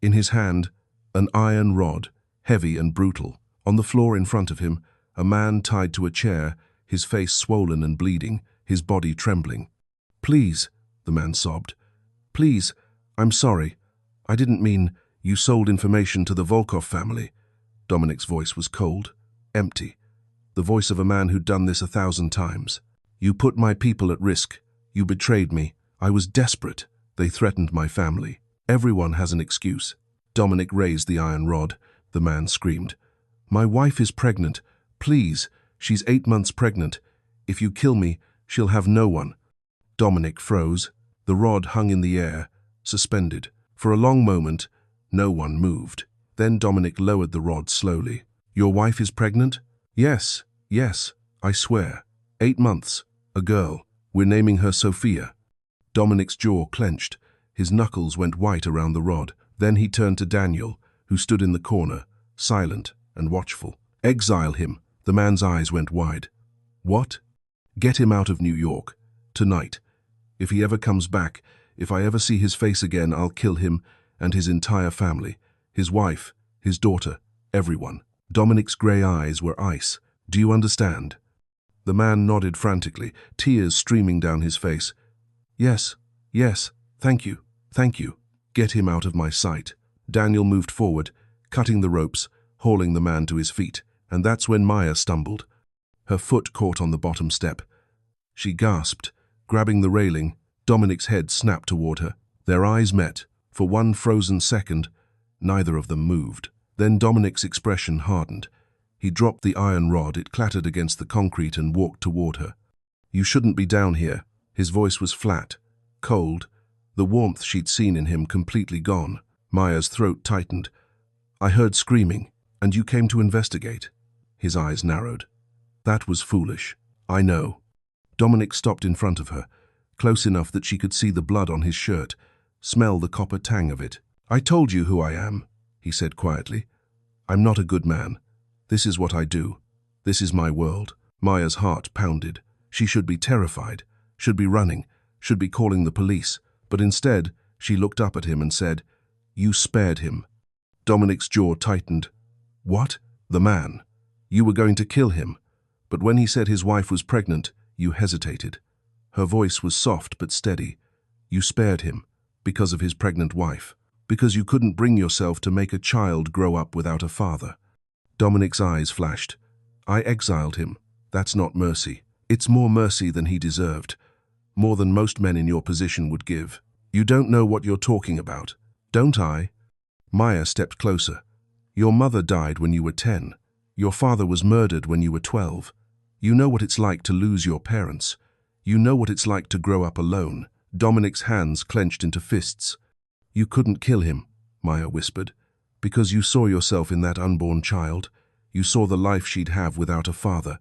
In his hand, an iron rod, heavy and brutal. On the floor in front of him, a man tied to a chair, his face swollen and bleeding, his body trembling. "Please," the man sobbed. "Please, I'm sorry. I didn't mean you sold information to the Volkov family." Dominic's voice was cold, empty, the voice of a man who'd done this 1,000 times. "You put my people at risk. You betrayed me. I was desperate. They threatened my family. Everyone has an excuse." Dominic raised the iron rod. The man screamed. "My wife is pregnant. Please, she's 8 months pregnant. If you kill me, she'll have no one." Dominic froze. The rod hung in the air, suspended. For a long moment, no one moved. Then Dominic lowered the rod slowly. "Your wife is pregnant?" Yes, I swear. 8 months. A girl. We're naming her Sophia." Dominic's jaw clenched. His knuckles went white around the rod. Then he turned to Daniel, who stood in the corner, silent and watchful. "Exile him." The man's eyes went wide. "What?" "Get him out of New York. Tonight. If he ever comes back, if I ever see his face again, I'll kill him and his entire family. His wife, his daughter, everyone." Dominic's gray eyes were ice. "Do you understand?" The man nodded frantically, tears streaming down his face. Yes, thank you. Get him out of my sight." Daniel moved forward, cutting the ropes, hauling the man to his feet, and that's when Maya stumbled. Her foot caught on the bottom step. She gasped, grabbing the railing. Dominic's head snapped toward her. Their eyes met. For one frozen second, neither of them moved. Then Dominic's expression hardened. He dropped the iron rod, it clattered against the concrete, and walked toward her. "You shouldn't be down here." His voice was flat, cold, the warmth she'd seen in him completely gone. Maya's throat tightened. "I heard screaming, and you came to investigate." His eyes narrowed. "That was foolish. I know." Dominic stopped in front of her, close enough that she could see the blood on his shirt, smell the copper tang of it. "I told you who I am," he said quietly. "I'm not a good man. This is what I do. This is my world." Maya's heart pounded. She should be terrified, should be running, should be calling the police. But instead, she looked up at him and said, "You spared him." Dominic's jaw tightened. "What?" "The man. You were going to kill him. But when he said his wife was pregnant, you hesitated." Her voice was soft but steady. "You spared him because of his pregnant wife. Because you couldn't bring yourself to make a child grow up without a father." Dominic's eyes flashed. "I exiled him. That's not mercy. It's more mercy than he deserved. More than most men in your position would give." "You don't know what you're talking about." "Don't I?" Maya stepped closer. "Your mother died when you were 10. Your father was murdered when you were 12. You know what it's like to lose your parents. You know what it's like to grow up alone." Dominic's hands clenched into fists. "You couldn't kill him," Maya whispered, "because you saw yourself in that unborn child. You saw the life she'd have without a father,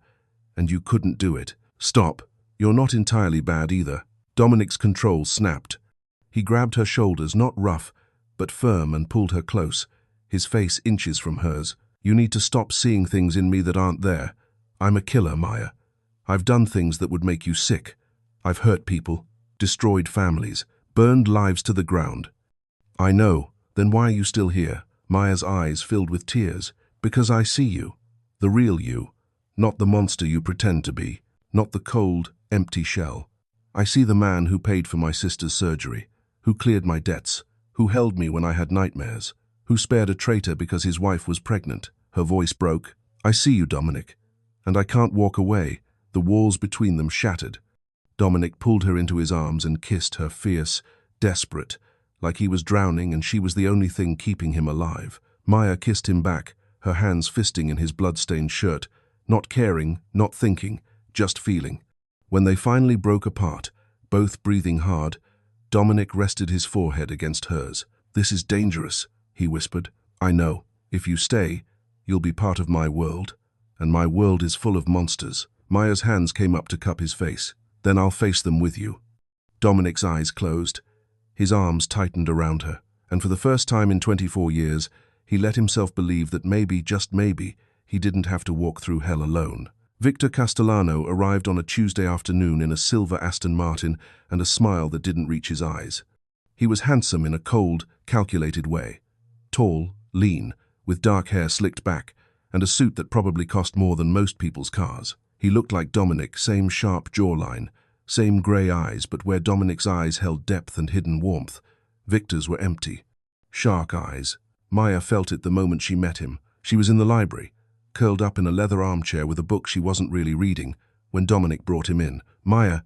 and you couldn't do it." "Stop. You're not entirely bad either." Dominic's control snapped. He grabbed her shoulders, not rough, but firm, and pulled her close, his face inches from hers. You need to stop seeing things in me that aren't there. I'm a killer, Maya. I've done things that would make you sick. I've hurt people, destroyed families, burned lives to the ground. I know. Then why are you still here? Maya's eyes filled with tears. Because I see you. The real you. Not the monster you pretend to be. Not the cold, empty shell. I see the man who paid for my sister's surgery, who cleared my debts, who held me when I had nightmares, who spared a traitor because his wife was pregnant. Her voice broke. I see you, Dominic. And I can't walk away. The walls between them shattered. Dominic pulled her into his arms and kissed her, fierce, desperate, like he was drowning and she was the only thing keeping him alive. Maya kissed him back, her hands fisting in his blood-stained shirt, not caring, not thinking, just feeling. When they finally broke apart, both breathing hard, Dominic rested his forehead against hers. This is dangerous, he whispered. I know. If you stay, you'll be part of my world, and my world is full of monsters. Maya's hands came up to cup his face. Then I'll face them with you. Dominic's eyes closed. His arms tightened around her, and for the first time in 24 years, he let himself believe that maybe, just maybe, he didn't have to walk through hell alone. Victor Castellano arrived on a Tuesday afternoon in a silver Aston Martin and a smile that didn't reach his eyes. He was handsome in a cold, calculated way. Tall, lean, with dark hair slicked back, and a suit that probably cost more than most people's cars. He looked like Dominic, same sharp jawline, same grey eyes, but where Dominic's eyes held depth and hidden warmth, Victor's were empty. Shark eyes. Maya felt it the moment she met him. She was in the library, curled up in a leather armchair with a book she wasn't really reading, when Dominic brought him in. Maya,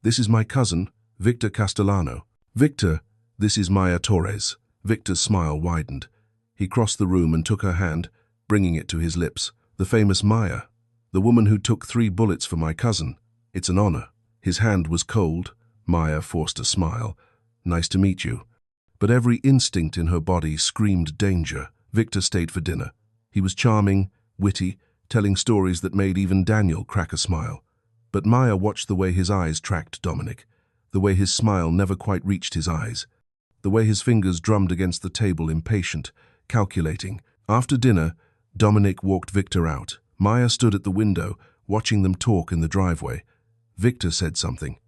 this is my cousin, Victor Castellano. Victor, this is Maya Torres. Victor's smile widened. He crossed the room and took her hand, bringing it to his lips. The famous Maya. The woman who took 3 bullets for my cousin. It's an honor. His hand was cold. Maya forced a smile. Nice to meet you. But every instinct in her body screamed danger. Victor stayed for dinner. He was charming, witty, telling stories that made even Daniel crack a smile. But Maya watched the way his eyes tracked Dominic, the way his smile never quite reached his eyes, the way his fingers drummed against the table, impatient, calculating. After dinner, Dominic walked Victor out. Maya stood at the window, watching them talk in the driveway. Victor said something.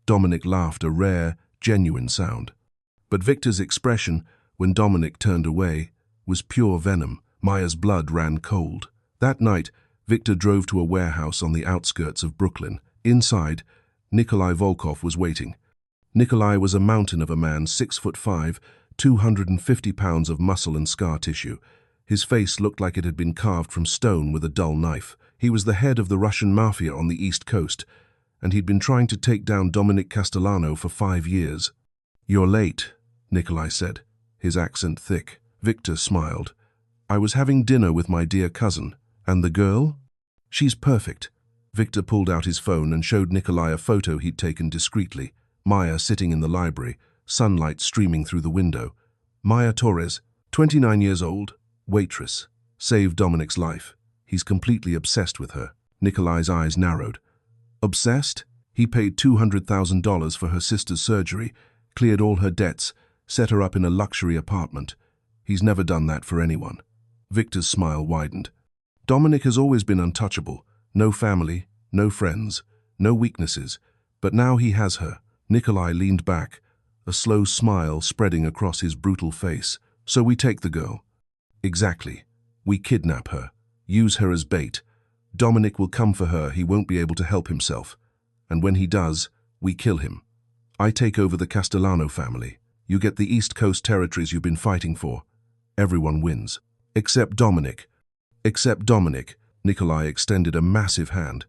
Dominic laughed, a rare, genuine sound. But Victor's expression, when Dominic turned away, was pure venom. Maya's blood ran cold. That night, Victor drove to a warehouse on the outskirts of Brooklyn. Inside, Nikolai Volkov was waiting. Nikolai was a mountain of a man, 6'5", 250 pounds of muscle and scar tissue. His face looked like it had been carved from stone with a dull knife. He was the head of the Russian Mafia on the East Coast, and he'd been trying to take down Dominic Castellano for 5 years. You're late, Nikolai said, his accent thick. Victor smiled. I was having dinner with my dear cousin. And the girl? She's perfect. Victor pulled out his phone and showed Nikolai a photo he'd taken discreetly. Maya sitting in the library, sunlight streaming through the window. Maya Torres, 29 years old, waitress, saved Dominic's life. He's completely obsessed with her. Nikolai's eyes narrowed. Obsessed? He paid $200,000 for her sister's surgery, cleared all her debts, set her up in a luxury apartment. He's never done that for anyone. Victor's smile widened. Dominic has always been untouchable. No family, no friends, no weaknesses. But now he has her. Nikolai leaned back, a slow smile spreading across his brutal face. So we take the girl. Exactly. We kidnap her, use her as bait. Dominic will come for her, he won't be able to help himself. And when he does, we kill him. I take over the Castellano family. You get the East Coast territories you've been fighting for. Everyone wins. Except Dominic. Except Dominic. Nikolai extended a massive hand.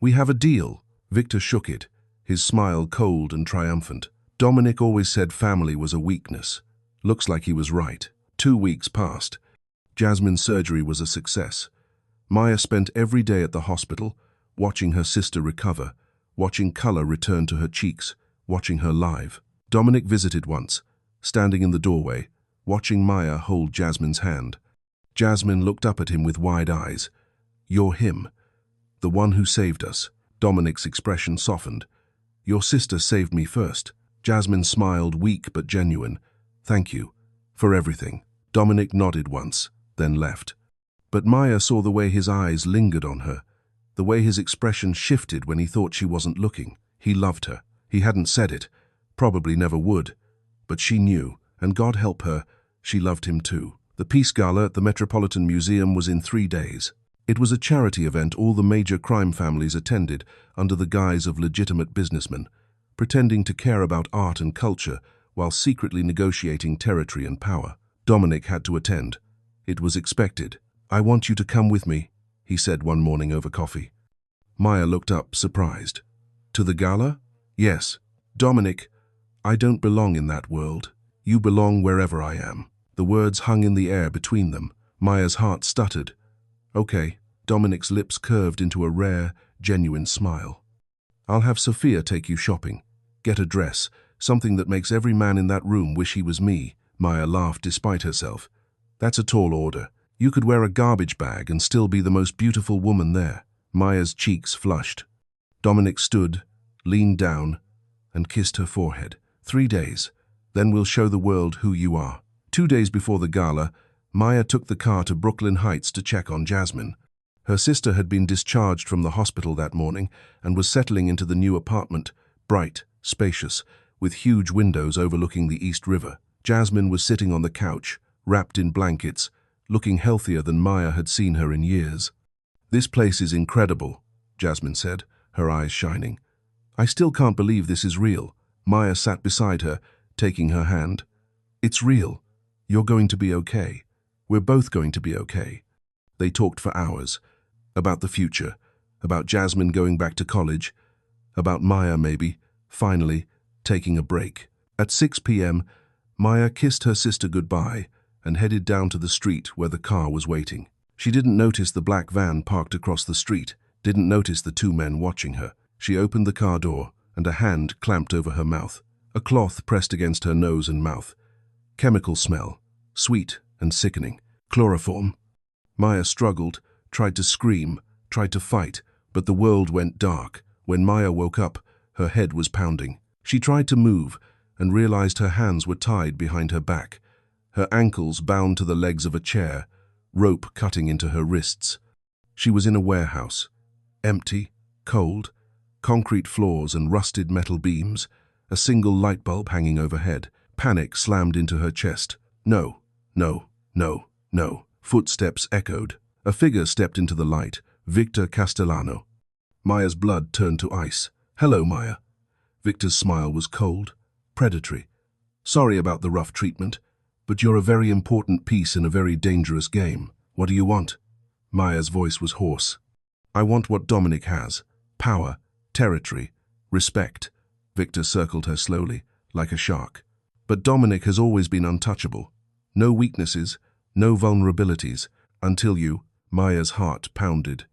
We have a deal. Victor shook it, his smile cold and triumphant. Dominic always said family was a weakness. Looks like he was right. 2 weeks passed. Jasmine's surgery was a success. Maya spent every day at the hospital, watching her sister recover, watching color return to her cheeks, watching her live. Dominic visited once, standing in the doorway, watching Maya hold Jasmine's hand. Jasmine looked up at him with wide eyes. You're him, the one who saved us. Dominic's expression softened. Your sister saved me first. Jasmine smiled, weak but genuine. Thank you. For everything. Dominic nodded once, then left. But Maya saw the way his eyes lingered on her, the way his expression shifted when he thought she wasn't looking. He loved her. He hadn't said it, probably never would. But she knew, and God help her, she loved him too. The Peace Gala at the Metropolitan Museum was in 3 days. It was a charity event all the major crime families attended under the guise of legitimate businessmen, pretending to care about art and culture while secretly negotiating territory and power. Dominic had to attend. It was expected. I want you to come with me, he said one morning over coffee. Maya looked up, surprised. To the gala? Yes. Dominic, I don't belong in that world. You belong wherever I am. The words hung in the air between them. Maya's heart stuttered. Okay. Dominic's lips curved into a rare, genuine smile. I'll have Sophia take you shopping. Get a dress, something that makes every man in that room wish he was me. Maya laughed despite herself. That's a tall order. You could wear a garbage bag and still be the most beautiful woman there. Maya's cheeks flushed. Dominic stood, leaned down, and kissed her forehead. 3 days. Then we'll show the world who you are. 2 days before the gala, Maya took the car to Brooklyn Heights to check on Jasmine. Her sister had been discharged from the hospital that morning and was settling into the new apartment, bright, spacious, with huge windows overlooking the East River. Jasmine was sitting on the couch, wrapped in blankets, looking healthier than Maya had seen her in years. This place is incredible, Jasmine said, her eyes shining. I still can't believe this is real. Maya sat beside her, taking her hand. It's real. You're going to be okay. We're both going to be okay. They talked for hours. About the future. About Jasmine going back to college. About Maya, maybe, finally, taking a break. At 6 p.m., Maya kissed her sister goodbye and headed down to the street where the car was waiting. She didn't notice the black van parked across the street, didn't notice the 2 men watching her. She opened the car door, and a hand clamped over her mouth. A cloth pressed against her nose and mouth. Chemical smell, sweet and sickening. Chloroform. Maya struggled, tried to scream, tried to fight, but the world went dark. When Maya woke up, her head was pounding. She tried to move and realized her hands were tied behind her back, her ankles bound to the legs of a chair, rope cutting into her wrists. She was in a warehouse. Empty, cold, concrete floors and rusted metal beams, a single light bulb hanging overhead. Panic slammed into her chest. No, no, no, no. Footsteps echoed. A figure stepped into the light, Victor Castellano. Maya's blood turned to ice. Hello, Maya. Victor's smile was cold, predatory. Sorry about the rough treatment, but you're a very important piece in a very dangerous game. What do you want? Maya's voice was hoarse. I want what Dominic has. Power, territory, respect. Victor circled her slowly, like a shark. But Dominic has always been untouchable. No weaknesses, no vulnerabilities, until you. Maya's heart pounded.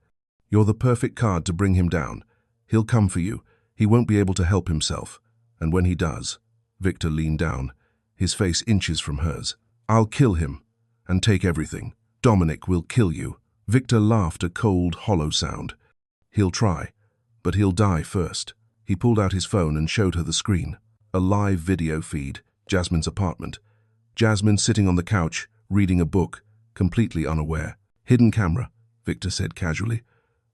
You're the perfect card to bring him down. He'll come for you. He won't be able to help himself. And when he does, Victor leaned down, his face inches from hers. I'll kill him and take everything. Dominic will kill you. Victor laughed, a cold, hollow sound. He'll try, but he'll die first. He pulled out his phone and showed her the screen. A live video feed, Jasmine's apartment. Jasmine sitting on the couch, reading a book, completely unaware. Hidden camera, Victor said casually.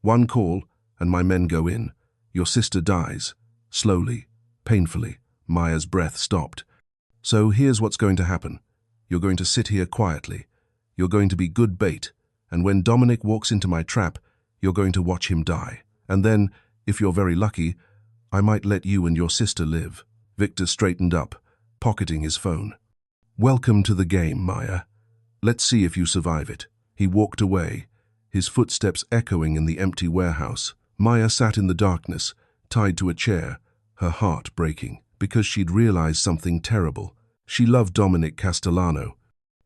1 call, and my men go in. Your sister dies. Slowly, painfully. Maya's breath stopped. So here's what's going to happen. You're going to sit here quietly. You're going to be good bait. And when Dominic walks into my trap, you're going to watch him die. And then, if you're very lucky, I might let you and your sister live. Victor straightened up, pocketing his phone. Welcome to the game, Maya. Let's see if you survive it. He walked away, his footsteps echoing in the empty warehouse. Maya sat in the darkness, tied to a chair, her heart breaking, because she'd realized something terrible. She loved Dominic Castellano,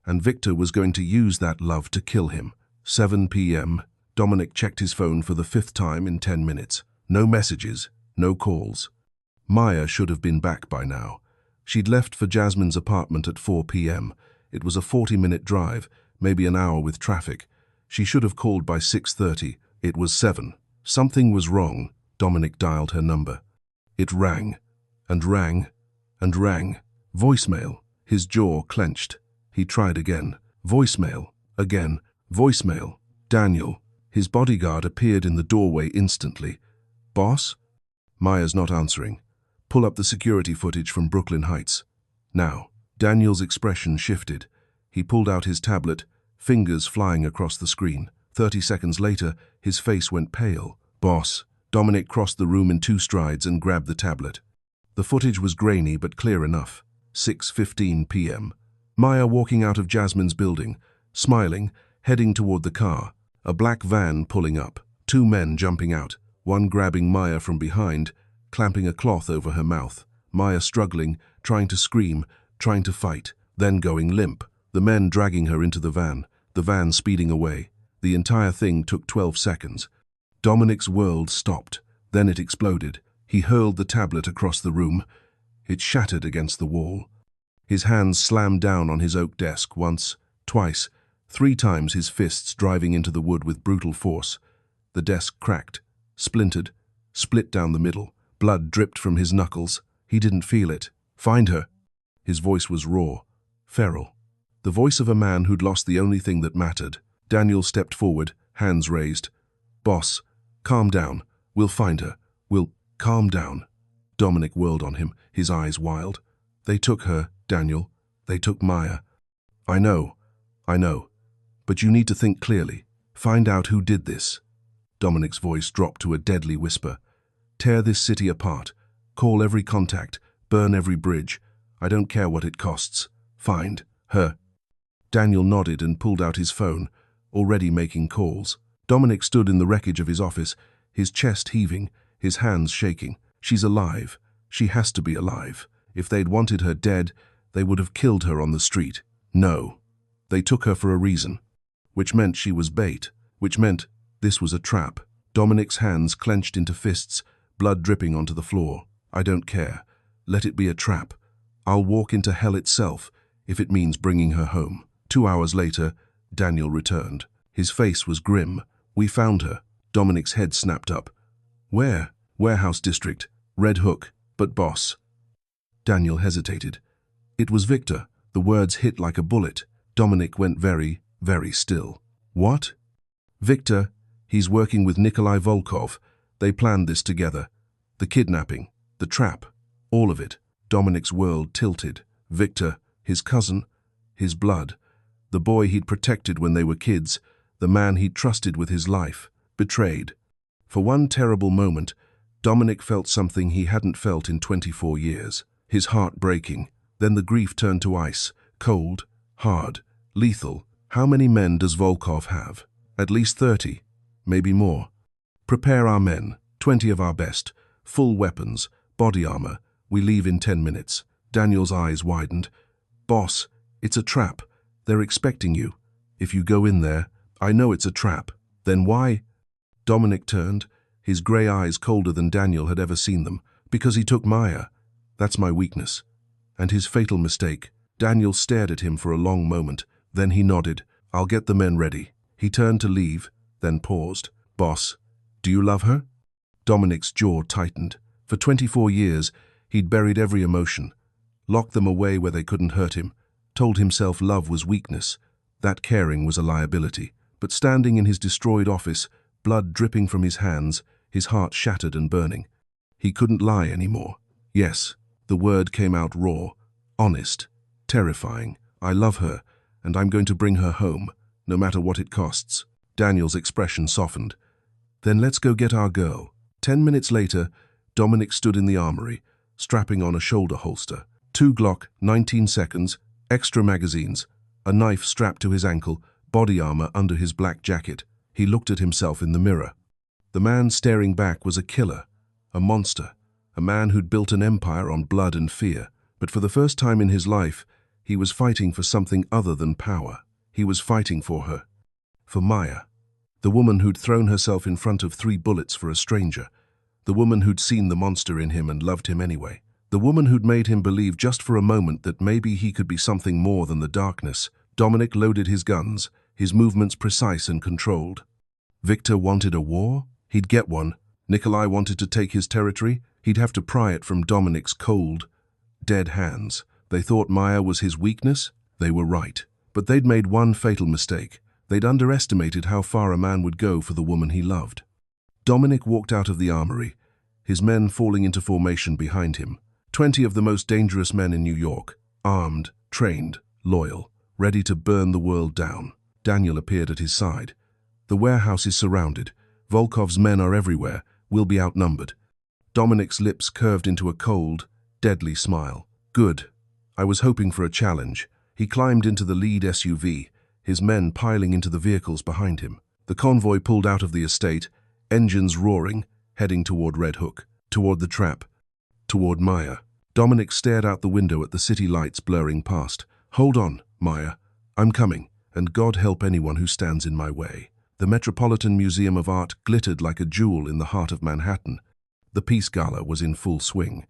and Victor was going to use that love to kill him. 7 p.m. Dominic checked his phone for the 5th time in 10 minutes. No messages, no calls. Maya should have been back by now. She'd left for Jasmine's apartment at 4 p.m. It was a 40-minute drive, maybe an hour with traffic. She should have called by 6:30. It was 7. Something was wrong. Dominic dialed her number. It rang, and rang, and rang. Voicemail. His jaw clenched. He tried again. Voicemail. Again. Voicemail. Daniel. His bodyguard appeared in the doorway instantly. Boss? Maya's not answering. Pull up the security footage from Brooklyn Heights. Now. Daniel's expression shifted. He pulled out his tablet, fingers flying across the screen. 30 seconds later, his face went pale. Boss. Dominic crossed the room in 2 strides and grabbed the tablet. The footage was grainy but clear enough. 6:15 p.m. Maya walking out of Jasmine's building, smiling, heading toward the car. A black van pulling up. 2 men jumping out, one grabbing Maya from behind, clamping a cloth over her mouth. Maya struggling, trying to scream, trying to fight, then going limp. The men dragging her into the van speeding away. The entire thing took 12 seconds. Dominic's world stopped. Then it exploded. He hurled the tablet across the room. It shattered against the wall. His hands slammed down on his oak desk once, twice, 3 times, his fists driving into the wood with brutal force. The desk cracked, splintered, split down the middle. Blood dripped from his knuckles. He didn't feel it. Find her. His voice was raw, feral. The voice of a man who'd lost the only thing that mattered. Daniel stepped forward, hands raised. Boss, calm down. We'll find her. We'll calm down. Dominic whirled on him, his eyes wild. They took her, Daniel. They took Maya. I know. But you need to think clearly. Find out who did this. Dominic's voice dropped to a deadly whisper. Tear this city apart. Call every contact. Burn every bridge. I don't care what it costs. Find her. Daniel nodded and pulled out his phone, already making calls. Dominic stood in the wreckage of his office, his chest heaving, his hands shaking. She's alive. She has to be alive. If they'd wanted her dead, they would have killed her on the street. No. They took her for a reason. Which meant she was bait. Which meant this was a trap. Dominic's hands clenched into fists, blood dripping onto the floor. I don't care. Let it be a trap. I'll walk into hell itself if it means bringing her home. 2 hours later, Daniel returned. His face was grim. We found her. Dominic's head snapped up. Where? Warehouse District. Red Hook. But boss. Daniel hesitated. It was Victor. The words hit like a bullet. Dominic went very, very still. What? Victor. He's working with Nikolai Volkov. They planned this together. The kidnapping. The trap. All of it. Dominic's world tilted. Victor. His cousin. His blood. The boy he'd protected when they were kids. The man he'd trusted with his life. Betrayed. For one terrible moment, Dominic felt something he hadn't felt in 24 years. His heart breaking. Then the grief turned to ice. Cold. Hard. Lethal. How many men does Volkov have? At least 30. Maybe more. Prepare our men. 20 of our best. Full weapons. Body armor. We leave in 10 minutes. Daniel's eyes widened. Boss, it's a trap. They're expecting you. If you go in there, I know it's a trap. Then why? Dominic turned, his grey eyes colder than Daniel had ever seen them. Because he took Maya. That's my weakness. And his fatal mistake. Daniel stared at him for a long moment. Then he nodded. I'll get the men ready. He turned to leave, then paused. Boss, do you love her? Dominic's jaw tightened. For 24 years, he'd buried every emotion, locked them away where they couldn't hurt him, told himself love was weakness, that caring was a liability. But standing in his destroyed office, blood dripping from his hands, his heart shattered and burning, he couldn't lie anymore. Yes, the word came out raw, honest, terrifying. I love her, and I'm going to bring her home, no matter what it costs. Daniel's expression softened. Then let's go get our girl. 10 minutes later, Dominic stood in the armory, strapping on a shoulder holster. 2 Glock, 19 seconds, extra magazines, a knife strapped to his ankle, body armor under his black jacket. He looked at himself in the mirror. The man staring back was a killer, a monster, a man who'd built an empire on blood and fear. But for the first time in his life, he was fighting for something other than power. He was fighting for her. For Maya. The woman who'd thrown herself in front of 3 bullets for a stranger. The woman who'd seen the monster in him and loved him anyway. The woman who'd made him believe just for a moment that maybe he could be something more than the darkness. Dominic loaded his guns, his movements precise and controlled. Victor wanted a war? He'd get one. Nikolai wanted to take his territory? He'd have to pry it from Dominic's cold, dead hands. They thought Maya was his weakness. They were right. But they'd made one fatal mistake. They'd underestimated how far a man would go for the woman he loved. Dominic walked out of the armory, his men falling into formation behind him. 20 of the most dangerous men in New York, armed, trained, loyal, ready to burn the world down. Daniel appeared at his side. The warehouse is surrounded. Volkov's men are everywhere. We'll be outnumbered. Dominic's lips curved into a cold, deadly smile. Good. I was hoping for a challenge. He climbed into the lead SUV, his men piling into the vehicles behind him. The convoy pulled out of the estate, engines roaring, heading toward Red Hook, toward the trap, toward Maya. Dominic stared out the window at the city lights blurring past. Hold on, Maya. I'm coming, and God help anyone who stands in my way. The Metropolitan Museum of Art glittered like a jewel in the heart of Manhattan. The Peace Gala was in full swing.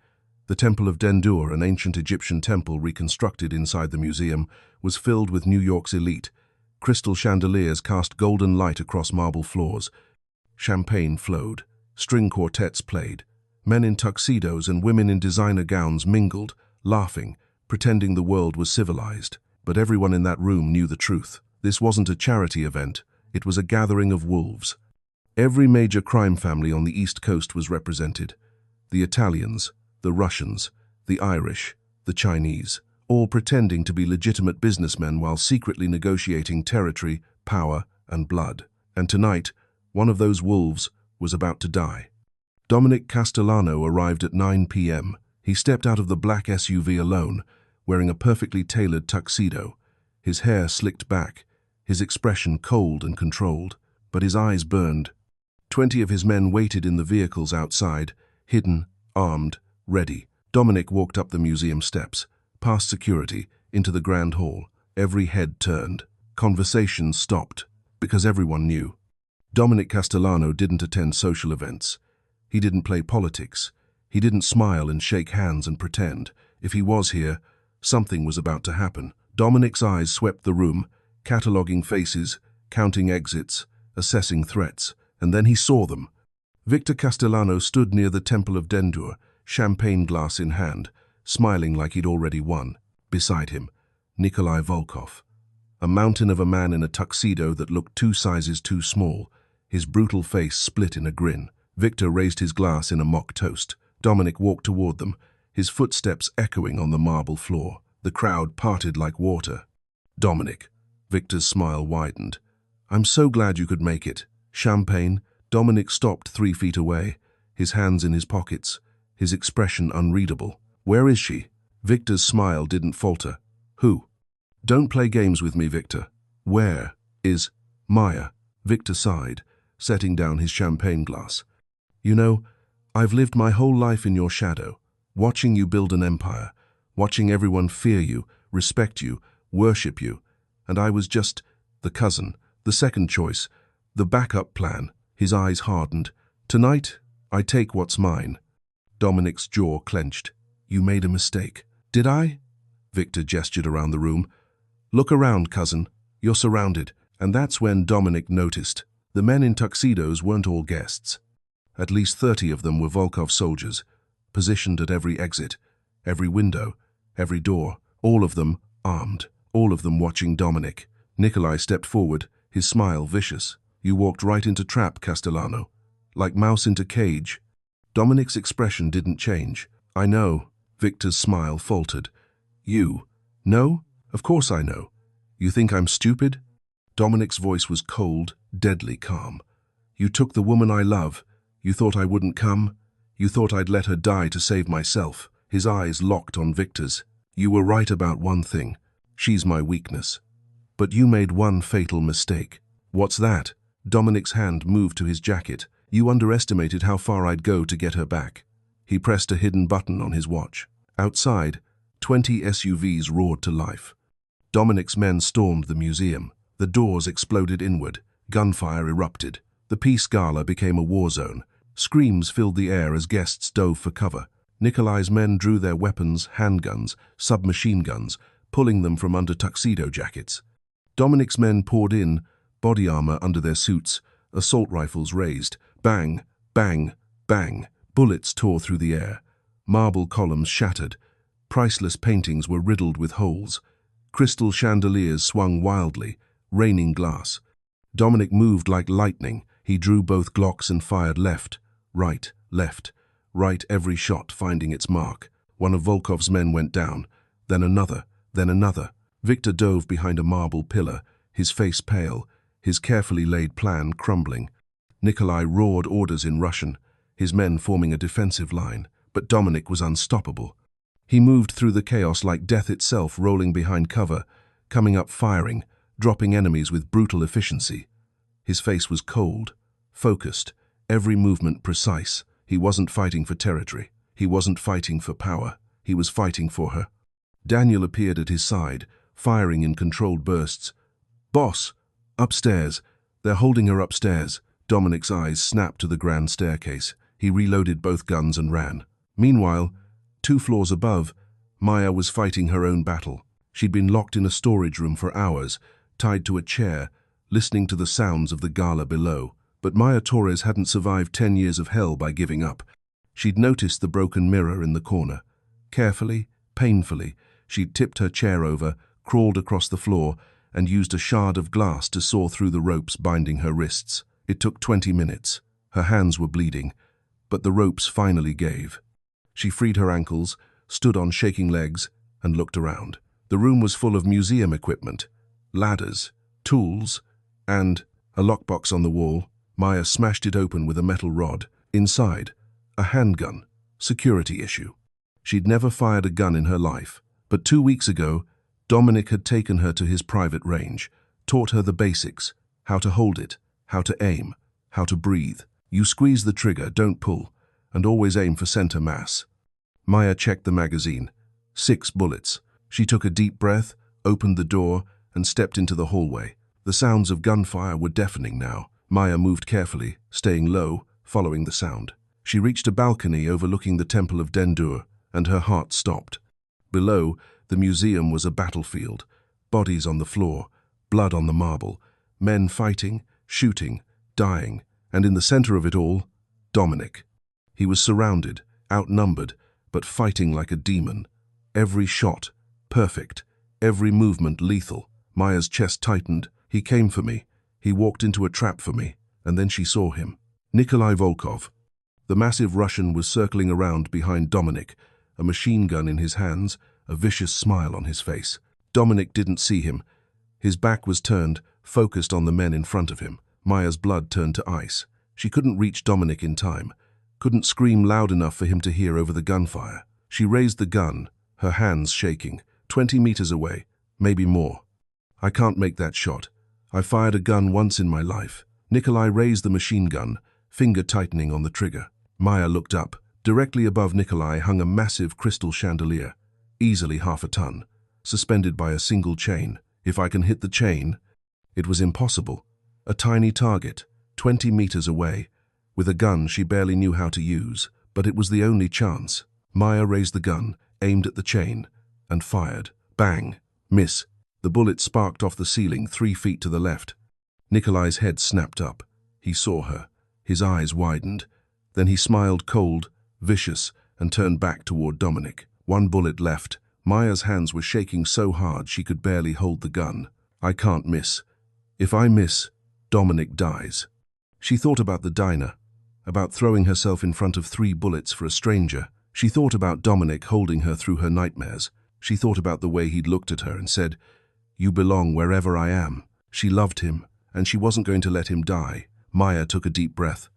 The Temple of Dendur, an ancient Egyptian temple reconstructed inside the museum, was filled with New York's elite. Crystal chandeliers cast golden light across marble floors. Champagne flowed. String quartets played. Men in tuxedos and women in designer gowns mingled, laughing, pretending the world was civilized. But everyone in that room knew the truth. This wasn't a charity event. It was a gathering of wolves. Every major crime family on the East Coast was represented. The Italians, the Russians, the Irish, the Chinese, all pretending to be legitimate businessmen while secretly negotiating territory, power, and blood. And tonight, one of those wolves was about to die. Dominic Castellano arrived at 9 p.m. He stepped out of the black SUV alone, wearing a perfectly tailored tuxedo, his hair slicked back, his expression cold and controlled, but his eyes burned. 20 of his men waited in the vehicles outside, hidden, armed, ready. Dominic walked up the museum steps, past security, into the grand hall. Every head turned. Conversations stopped, because everyone knew. Dominic Castellano didn't attend social events. He didn't play politics. He didn't smile and shake hands and pretend. If he was here, something was about to happen. Dominic's eyes swept the room, cataloguing faces, counting exits, assessing threats, and then he saw them. Victor Castellano stood near the Temple of Dendur, champagne glass in hand, smiling like he'd already won. Beside him, Nikolai Volkov, a mountain of a man in a tuxedo that looked 2 sizes too small, his brutal face split in a grin. Victor raised his glass in a mock toast. Dominic walked toward them, his footsteps echoing on the marble floor. The crowd parted like water. Dominic. Victor's smile widened. I'm so glad you could make it. Champagne. Dominic stopped 3 feet away, his hands in his pockets, his expression unreadable. Where is she? Victor's smile didn't falter. Who? Don't play games with me, Victor. Where is Maya? Victor sighed, setting down his champagne glass. You know, I've lived my whole life in your shadow, watching you build an empire, watching everyone fear you, respect you, worship you, and I was just the cousin, the second choice, the backup plan. His eyes hardened. Tonight, I take what's mine. Dominic's jaw clenched. You made a mistake. Did I? Victor gestured around the room. Look around, cousin. You're surrounded. And that's when Dominic noticed. The men in tuxedos weren't all guests. At least 30 of them were Volkov soldiers, positioned at every exit, every window, every door, all of them armed, all of them watching Dominic. Nikolai stepped forward, his smile vicious. You walked right into trap, Castellano. Like mouse into cage. Dominic's expression didn't change. I know. Victor's smile faltered. You? No? Of course I know. You think I'm stupid? Dominic's voice was cold, deadly calm. You took the woman I love. You thought I wouldn't come? You thought I'd let her die to save myself. His eyes locked on Victor's. You were right about one thing. She's my weakness. But you made one fatal mistake. What's that? Dominic's hand moved to his jacket. You underestimated how far I'd go to get her back. He pressed a hidden button on his watch. Outside, 20 SUVs roared to life. Dominic's men stormed the museum. The doors exploded inward. Gunfire erupted. The Peace Gala became a war zone. Screams filled the air as guests dove for cover. Nikolai's men drew their weapons, handguns, submachine guns, pulling them from under tuxedo jackets. Dominic's men poured in, body armor under their suits, assault rifles raised. Bang, bang, bang. Bullets tore through the air. Marble columns shattered. Priceless paintings were riddled with holes. Crystal chandeliers swung wildly, raining glass. Dominic moved like lightning. He drew both Glocks and fired left, right, every shot finding its mark. One of Volkov's men went down, then another, then another. Victor dove behind a marble pillar, his face pale, his carefully laid plan crumbling. Nikolai roared orders in Russian, his men forming a defensive line, but Dominic was unstoppable. He moved through the chaos like death itself, rolling behind cover, coming up firing, dropping enemies with brutal efficiency. His face was cold, focused, every movement precise. He wasn't fighting for territory. He wasn't fighting for power. He was fighting for her. Daniel appeared at his side, firing in controlled bursts. "Boss! Upstairs! They're holding her upstairs." Dominic's eyes snapped to the grand staircase. He reloaded both guns and ran. Meanwhile, 2 floors above, Maya was fighting her own battle. She'd been locked in a storage room for hours, tied to a chair, listening to the sounds of the gala below. But Maya Torres hadn't survived 10 years of hell by giving up. She'd noticed the broken mirror in the corner. Carefully, painfully, she'd tipped her chair over, crawled across the floor, and used a shard of glass to saw through the ropes binding her wrists. It took 20 minutes. Her hands were bleeding, but the ropes finally gave. She freed her ankles, stood on shaking legs, and looked around. The room was full of museum equipment, ladders, tools, and a lockbox on the wall. Maya smashed it open with a metal rod. Inside, a handgun, security issue. She'd never fired a gun in her life, but 2 weeks ago, Dominic had taken her to his private range, taught her the basics, how to hold it, how to aim, how to breathe. You squeeze the trigger, don't pull, and always aim for center mass. Maya checked the magazine. 6 bullets. She took a deep breath, opened the door, and stepped into the hallway. The sounds of gunfire were deafening now. Maya moved carefully, staying low, following the sound. She reached a balcony overlooking the Temple of Dendur, and her heart stopped. Below, the museum was a battlefield. Bodies on the floor, blood on the marble, men fighting, shooting, dying, and in the center of it all, Dominic. He was surrounded, outnumbered, but fighting like a demon. Every shot, perfect. Every movement, lethal. Maya's chest tightened. He came for me. He walked into a trap for me, and then she saw him. Nikolai Volkov. The massive Russian was circling around behind Dominic, a machine gun in his hands, a vicious smile on his face. Dominic didn't see him. His back was turned, focused on the men in front of him. Maya's blood turned to ice. She couldn't reach Dominic in time, couldn't scream loud enough for him to hear over the gunfire. She raised the gun, her hands shaking, 20 meters away, maybe more. "I can't make that shot. I fired a gun once in my life." Nikolai raised the machine gun, finger tightening on the trigger. Maya looked up. Directly above Nikolai hung a massive crystal chandelier, easily 1/2 ton, suspended by a single chain. If I can hit the chain? It was impossible. A tiny target, 20 meters away, with a gun she barely knew how to use, but it was the only chance. Maya raised the gun, aimed at the chain, and fired. Bang! Miss. The bullet sparked off the ceiling 3 feet to the left. Nikolai's head snapped up. He saw her. His eyes widened. Then he smiled cold, vicious, and turned back toward Dominic. 1 bullet left. Maya's hands were shaking so hard she could barely hold the gun. "I can't miss. If I miss, Dominic dies." She thought about the diner, about throwing herself in front of 3 bullets for a stranger. She thought about Dominic holding her through her nightmares. She thought about the way he'd looked at her and said, "You belong wherever I am." She loved him, and she wasn't going to let him die. Maya took a deep breath,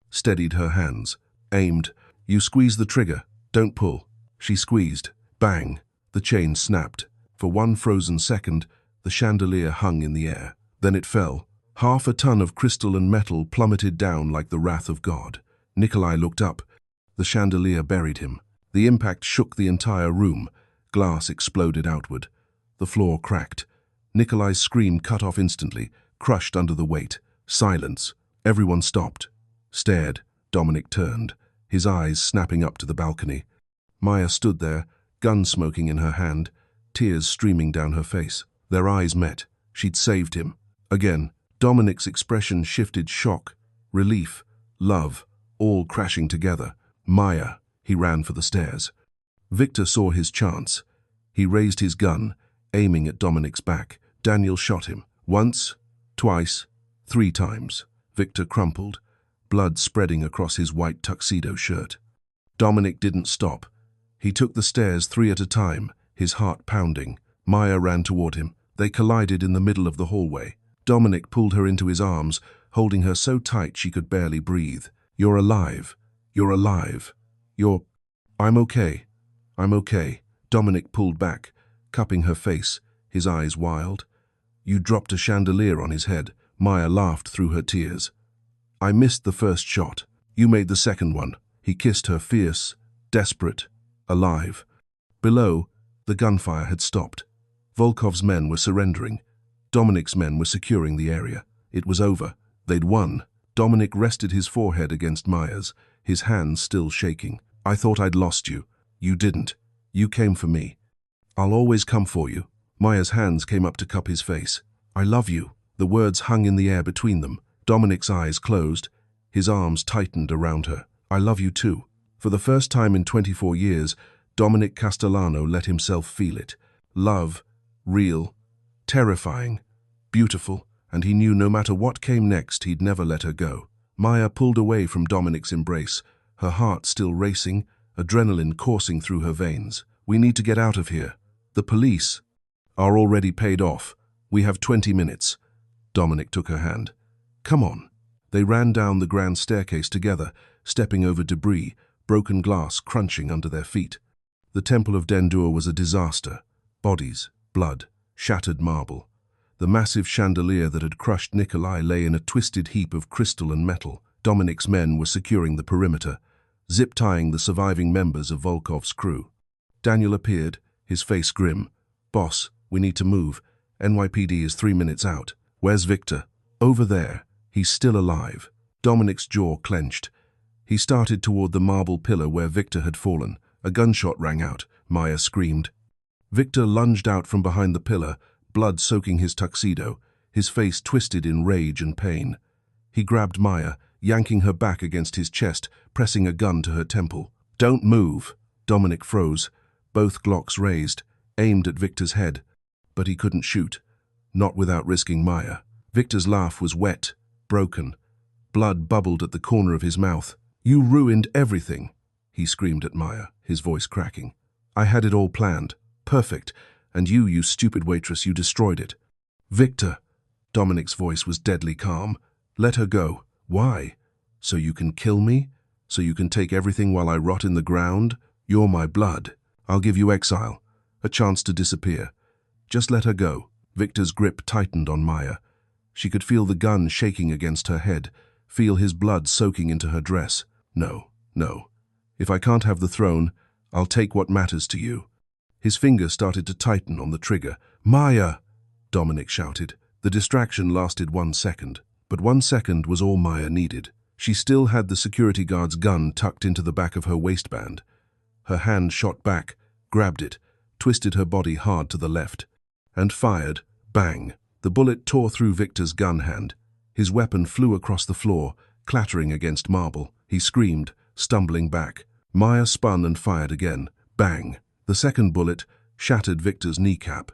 steadied her hands, aimed. "You squeeze the trigger, don't pull." She squeezed. Bang! The chain snapped. For 1 frozen second, the chandelier hung in the air. Then it fell. 1/2 ton of crystal and metal plummeted down like the wrath of God. Nikolai looked up. The chandelier buried him. The impact shook the entire room. Glass exploded outward. The floor cracked. Nikolai's scream cut off instantly, crushed under the weight. Silence. Everyone stopped, stared. Dominic turned, his eyes snapping up to the balcony. Maya stood there, gun smoking in her hand, tears streaming down her face. Their eyes met. She'd saved him. Again, Dominic's expression shifted: shock, relief, love, all crashing together. Maya. He ran for the stairs. Victor saw his chance. He raised his gun, aiming at Dominic's back. Daniel shot him. Once, twice, 3 times. Victor crumpled, blood spreading across his white tuxedo shirt. Dominic didn't stop. He took the stairs 3 at a time, his heart pounding. Maya ran toward him. They collided in the middle of the hallway. Dominic pulled her into his arms, holding her so tight she could barely breathe. "You're alive. You're alive. I'm okay. I'm okay." Dominic pulled back, cupping her face, his eyes wild. "You dropped a chandelier on his head." Maya laughed through her tears. "I missed the first shot. You made the second one." He kissed her, fierce, desperate, alive. Below, the gunfire had stopped. Volkov's men were surrendering. Dominic's men were securing the area. It was over. They'd won. Dominic rested his forehead against Maya's, his hands still shaking. "I thought I'd lost you. You didn't. You came for me. I'll always come for you." Maya's hands came up to cup his face. "I love you." The words hung in the air between them. Dominic's eyes closed. His arms tightened around her. "I love you too." For the first time in 24 years, Dominic Castellano let himself feel it. Love, real, terrifying, beautiful, and he knew no matter what came next, he'd never let her go. Maya pulled away from Dominic's embrace, her heart still racing, adrenaline coursing through her veins. "We need to get out of here. The police are already paid off. We have 20 minutes. Dominic took her hand. "Come on." They ran down the grand staircase together, stepping over debris, broken glass crunching under their feet. The Temple of Dendur was a disaster. Bodies, blood, shattered marble. The massive chandelier that had crushed Nikolai lay in a twisted heap of crystal and metal. Dominic's men were securing the perimeter, zip-tying the surviving members of Volkov's crew. Daniel appeared, his face grim. "Boss, we need to move. NYPD is 3 minutes out." "Where's Victor?" "Over there. He's still alive." Dominic's jaw clenched. He started toward the marble pillar where Victor had fallen. A gunshot rang out. Maya screamed. Victor lunged out from behind the pillar, blood soaking his tuxedo, his face twisted in rage and pain. He grabbed Maya, yanking her back against his chest, pressing a gun to her temple. "Don't move." Dominic froze, both Glocks raised, aimed at Victor's head. But he couldn't shoot, not without risking Maya. Victor's laugh was wet, broken. Blood bubbled at the corner of his mouth. "You ruined everything," he screamed at Maya, his voice cracking. "I had it all planned. Perfect. And you stupid waitress, you destroyed it." "Victor." Dominic's voice was deadly calm. "Let her go." "Why? So you can kill me? So you can take everything while I rot in the ground? You're my blood. I'll give you exile, a chance to disappear. Just let her go." Victor's grip tightened on Maya. She could feel the gun shaking against her head, feel his blood soaking into her dress. "No, no. If I can't have the throne, I'll take what matters to you." His finger started to tighten on the trigger. "Maya!" Dominic shouted. The distraction lasted 1 second, but 1 second was all Maya needed. She still had the security guard's gun tucked into the back of her waistband. Her hand shot back, grabbed it, twisted her body hard to the left, and fired. Bang! The bullet tore through Victor's gun hand. His weapon flew across the floor, clattering against marble. He screamed, stumbling back. Maya spun and fired again. Bang! The second bullet shattered Victor's kneecap.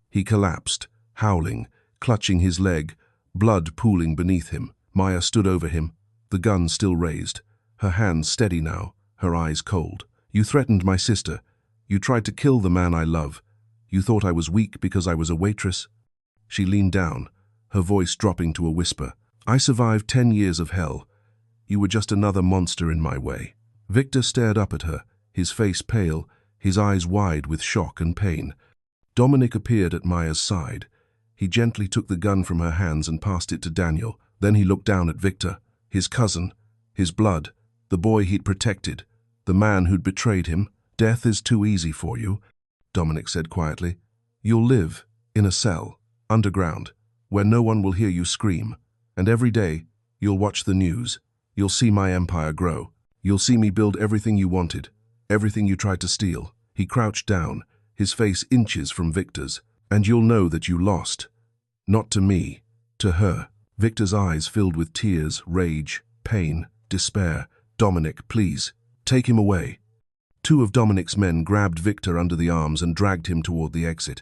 He collapsed, howling, clutching his leg, blood pooling beneath him. Maya stood over him, the gun still raised, her hands steady now, her eyes cold. "You threatened my sister. You tried to kill the man I love. You thought I was weak because I was a waitress?" She leaned down, her voice dropping to a whisper. "I survived 10 years of hell. You were just another monster in my way." Victor stared up at her, his face pale, his eyes wide with shock and pain. Dominic appeared at Maya's side. He gently took the gun from her hands and passed it to Daniel. Then he looked down at Victor, his cousin, his blood, the boy he'd protected, the man who'd betrayed him. "Death is too easy for you," Dominic said quietly. "You'll live in a cell, underground, where no one will hear you scream. And every day, you'll watch the news. You'll see my empire grow. You'll see me build everything you wanted, everything you tried to steal." He crouched down, his face inches from Victor's. "And you'll know that you lost. Not to me, to her." Victor's eyes filled with tears, rage, pain, despair. "Dominic, please." Take him away." Two of Dominic's men grabbed Victor under the arms and dragged him toward the exit.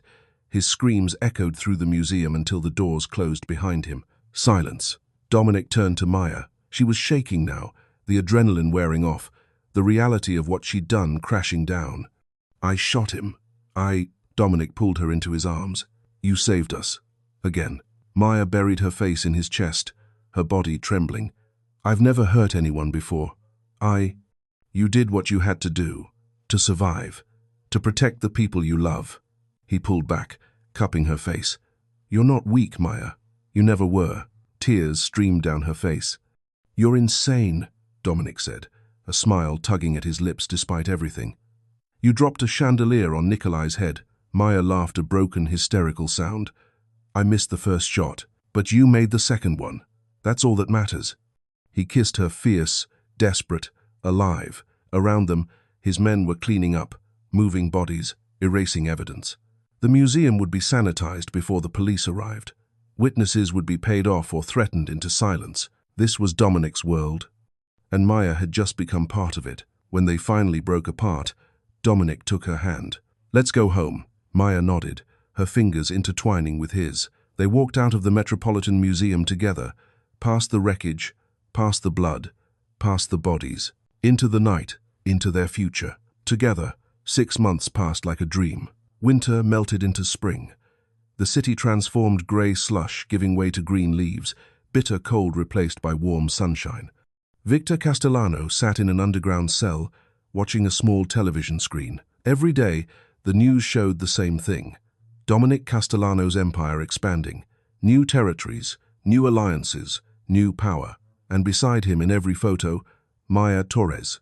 His screams echoed through the museum until the doors closed behind him. Silence. Dominic turned to Maya. She was shaking now, the adrenaline wearing off, the reality of what she'd done crashing down. "I shot him. Dominic pulled her into his arms. "You saved us." Again. Maya buried her face in his chest, her body trembling. "I've never hurt anyone before. You did what you had to do, to survive, to protect the people you love." He pulled back, cupping her face. "You're not weak, Maya. You never were." Tears streamed down her face. "You're insane," Dominic said, a smile tugging at his lips despite everything. "You dropped a chandelier on Nikolai's head." Maya laughed a broken, hysterical sound. "I missed the first shot, but you made the second one. That's all that matters." He kissed her, fierce, desperate, alive. Around them, his men were cleaning up, moving bodies, erasing evidence. The museum would be sanitized before the police arrived. Witnesses would be paid off or threatened into silence. This was Dominic's world, and Maya had just become part of it. When they finally broke apart, Dominic took her hand. "Let's go home." Maya nodded, her fingers intertwining with his. They walked out of the Metropolitan Museum together, past the wreckage, past the blood, past the bodies, into the night, into their future. Together, 6 months passed like a dream. Winter melted into spring. The city transformed grey slush, giving way to green leaves, bitter cold replaced by warm sunshine. Victor Castellano sat in an underground cell, watching a small television screen. Every day, the news showed the same thing. Dominic Castellano's empire expanding. New territories, new alliances, new power. And beside him in every photo, Maya Torres.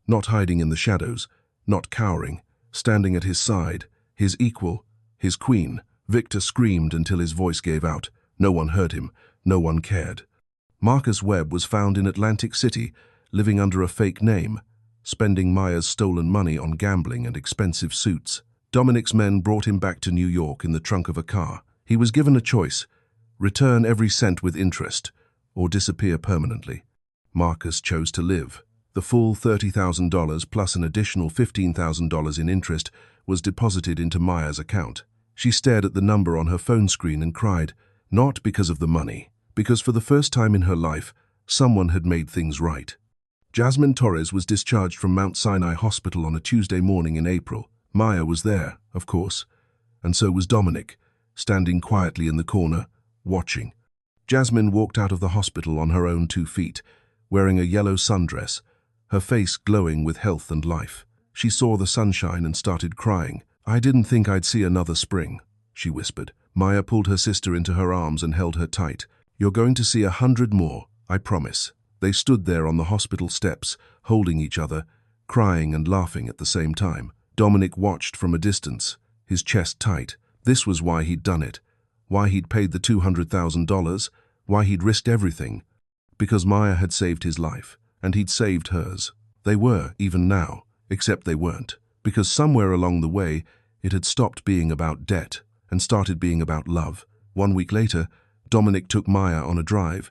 Not hiding in the shadows, not cowering, standing at his side, his equal, his queen. Victor screamed until his voice gave out. No one heard him, no one cared. Marcus Webb was found in Atlantic City, living under a fake name, spending Maya's stolen money on gambling and expensive suits. Dominic's men brought him back to New York in the trunk of a car. He was given a choice: return every cent with interest, or disappear permanently. Marcus chose to live. The full $30,000 plus an additional $15,000 in interest was deposited into Maya's account. She stared at the number on her phone screen and cried, not because of the money, because for the first time in her life, someone had made things right. Jasmine Torres was discharged from Mount Sinai Hospital on a Tuesday morning in April. Maya was there, of course, and so was Dominic, standing quietly in the corner, watching. Jasmine walked out of the hospital on her own 2 feet, wearing a yellow sundress, her face glowing with health and life. She saw the sunshine and started crying. "I didn't think I'd see another spring," she whispered. Maya pulled her sister into her arms and held her tight. "You're going to see 100 more, I promise." They stood there on the hospital steps, holding each other, crying and laughing at the same time. Dominic watched from a distance, his chest tight. This was why he'd done it, why he'd paid the $200,000, why he'd risked everything. Because Maya had saved his life, and he'd saved hers. They were, even now, except they weren't. Because somewhere along the way, it had stopped being about debt and started being about love. 1 week later, Dominic took Maya on a drive.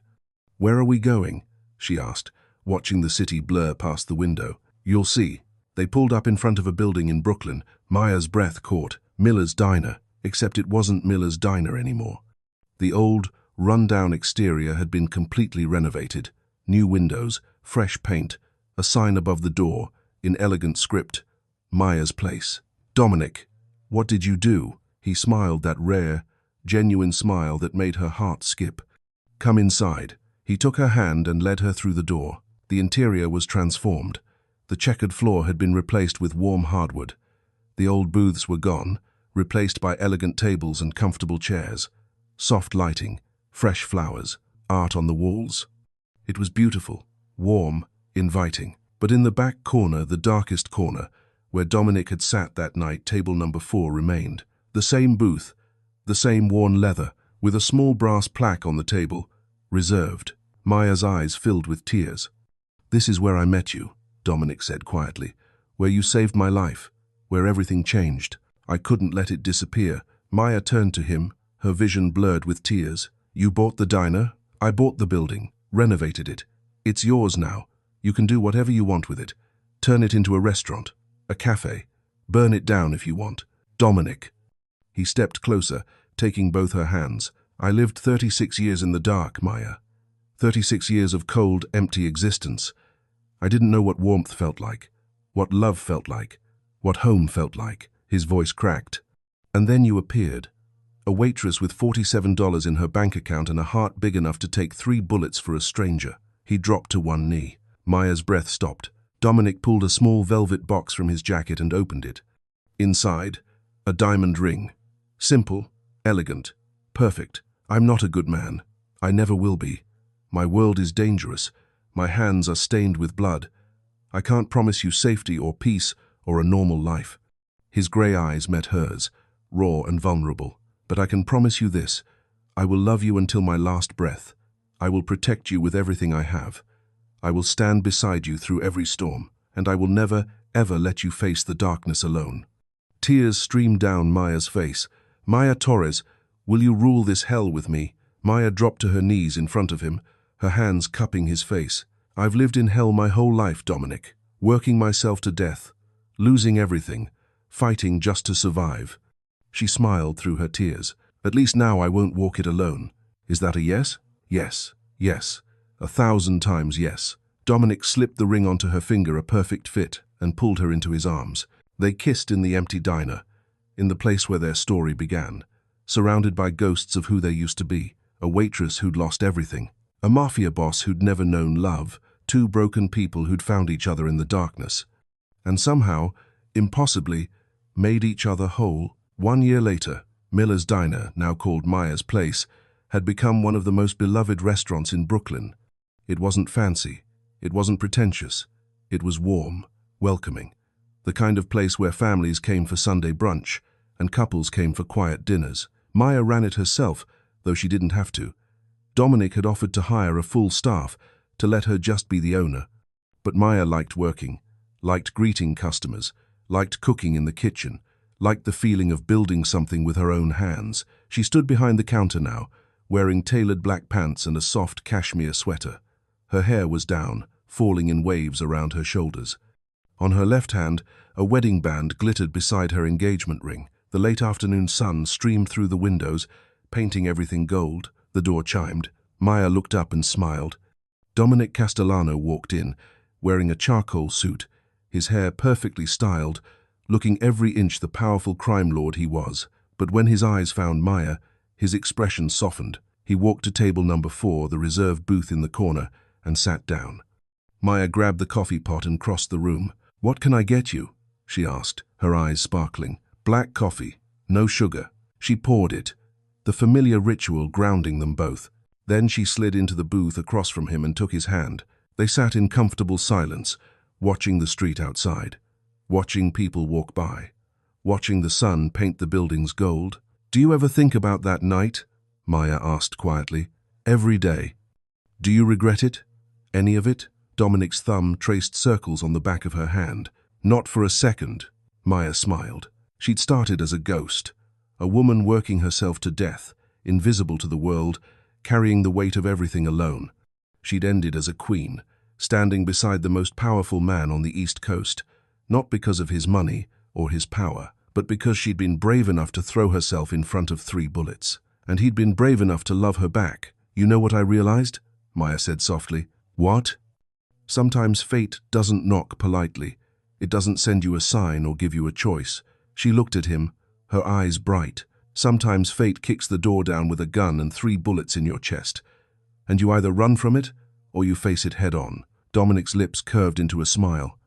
"Where are we going?" she asked, watching the city blur past the window. "You'll see." They pulled up in front of a building in Brooklyn. Maya's breath caught. Miller's Diner, except it wasn't Miller's Diner anymore. The old, run-down exterior had been completely renovated. New windows, fresh paint, a sign above the door, in elegant script, "Maya's Place." "Dominic, what did you do?" He smiled, that rare, genuine smile that made her heart skip. "Come inside." He took her hand and led her through the door. The interior was transformed. The checkered floor had been replaced with warm hardwood. The old booths were gone, replaced by elegant tables and comfortable chairs. Soft lighting, fresh flowers, art on the walls. It was beautiful, warm, inviting. But in the back corner, the darkest corner, where Dominic had sat that night, table number 4 remained. The same booth, the same worn leather, with a small brass plaque on the table, reserved. Maya's eyes filled with tears. "This is where I met you," Dominic said quietly. "Where you saved my life, where everything changed. I couldn't let it disappear." Maya turned to him, her vision blurred with tears. "You bought the diner? I bought the building, renovated it. It's yours now. You can do whatever you want with it. Turn it into a restaurant, a cafe. Burn it down if you want. Dominic. He stepped closer, taking both her hands. I lived 36 years in the dark, Maya. 36 years of cold, empty existence. I didn't know what warmth felt like, what love felt like, what home felt like. His voice cracked. And then you appeared. A waitress with $47 in her bank account and a heart big enough to take 3 bullets for a stranger. He dropped to one knee. Maya's breath stopped. Dominic pulled a small velvet box from his jacket and opened it. Inside, a diamond ring. Simple, elegant, perfect. I'm not a good man. I never will be. My world is dangerous. My hands are stained with blood. I can't promise you safety or peace or a normal life. His grey eyes met hers, raw and vulnerable. But I can promise you this. I will love you until my last breath. I will protect you with everything I have. I will stand beside you through every storm, and I will never, ever let you face the darkness alone. Tears streamed down Maya's face. Maya Torres, will you rule this hell with me? Maya dropped to her knees in front of him, her hands cupping his face. I've lived in hell my whole life, Dominic, working myself to death, losing everything, fighting just to survive. She smiled through her tears. At least now I won't walk it alone. Is that a yes? Yes, yes, 1,000 times yes. Dominic slipped the ring onto her finger, a perfect fit, and pulled her into his arms. They kissed in the empty diner, in the place where their story began, surrounded by ghosts of who they used to be, a waitress who'd lost everything, a mafia boss who'd never known love, 2 broken people who'd found each other in the darkness, and somehow, impossibly, made each other whole. 1 year later, Miller's Diner, now called Maya's Place, had become one of the most beloved restaurants in Brooklyn. It wasn't fancy, it wasn't pretentious, it was warm, welcoming, the kind of place where families came for Sunday brunch and couples came for quiet dinners. Maya ran it herself, though she didn't have to. Dominic had offered to hire a full staff to let her just be the owner. But Maya liked working, liked greeting customers, liked cooking in the kitchen, liked the feeling of building something with her own hands. She stood behind the counter now, wearing tailored black pants and a soft cashmere sweater. Her hair was down, falling in waves around her shoulders. On her left hand, a wedding band glittered beside her engagement ring. The late afternoon sun streamed through the windows, painting everything gold. The door chimed. Maya looked up and smiled. Dominic Castellano walked in, wearing a charcoal suit, his hair perfectly styled, looking every inch the powerful crime lord he was. But when his eyes found Maya, his expression softened. He walked to table number 4, the reserved booth in the corner, and sat down. Maya grabbed the coffee pot and crossed the room. "What can I get you?" she asked, her eyes sparkling. "Black coffee, no sugar." She poured it, the familiar ritual grounding them both. Then she slid into the booth across from him and took his hand. They sat in comfortable silence, watching the street outside, watching people walk by, watching the sun paint the buildings gold. "Do you ever think about that night?" Maya asked quietly. "Every day. Do you regret it? Any of it?" Dominic's thumb traced circles on the back of her hand. "Not for a second." Maya smiled. She'd started as a ghost, a woman working herself to death, invisible to the world, carrying the weight of everything alone. She'd ended as a queen, standing beside the most powerful man on the East Coast, not because of his money or his power, but because she'd been brave enough to throw herself in front of 3 bullets. And he'd been brave enough to love her back. "You know what I realized?" Maya said softly. "What?" "Sometimes fate doesn't knock politely. It doesn't send you a sign or give you a choice." She looked at him, her eyes bright. "Sometimes fate kicks the door down with a gun and 3 bullets in your chest. And you either run from it or you face it head on." Dominic's lips curved into a smile.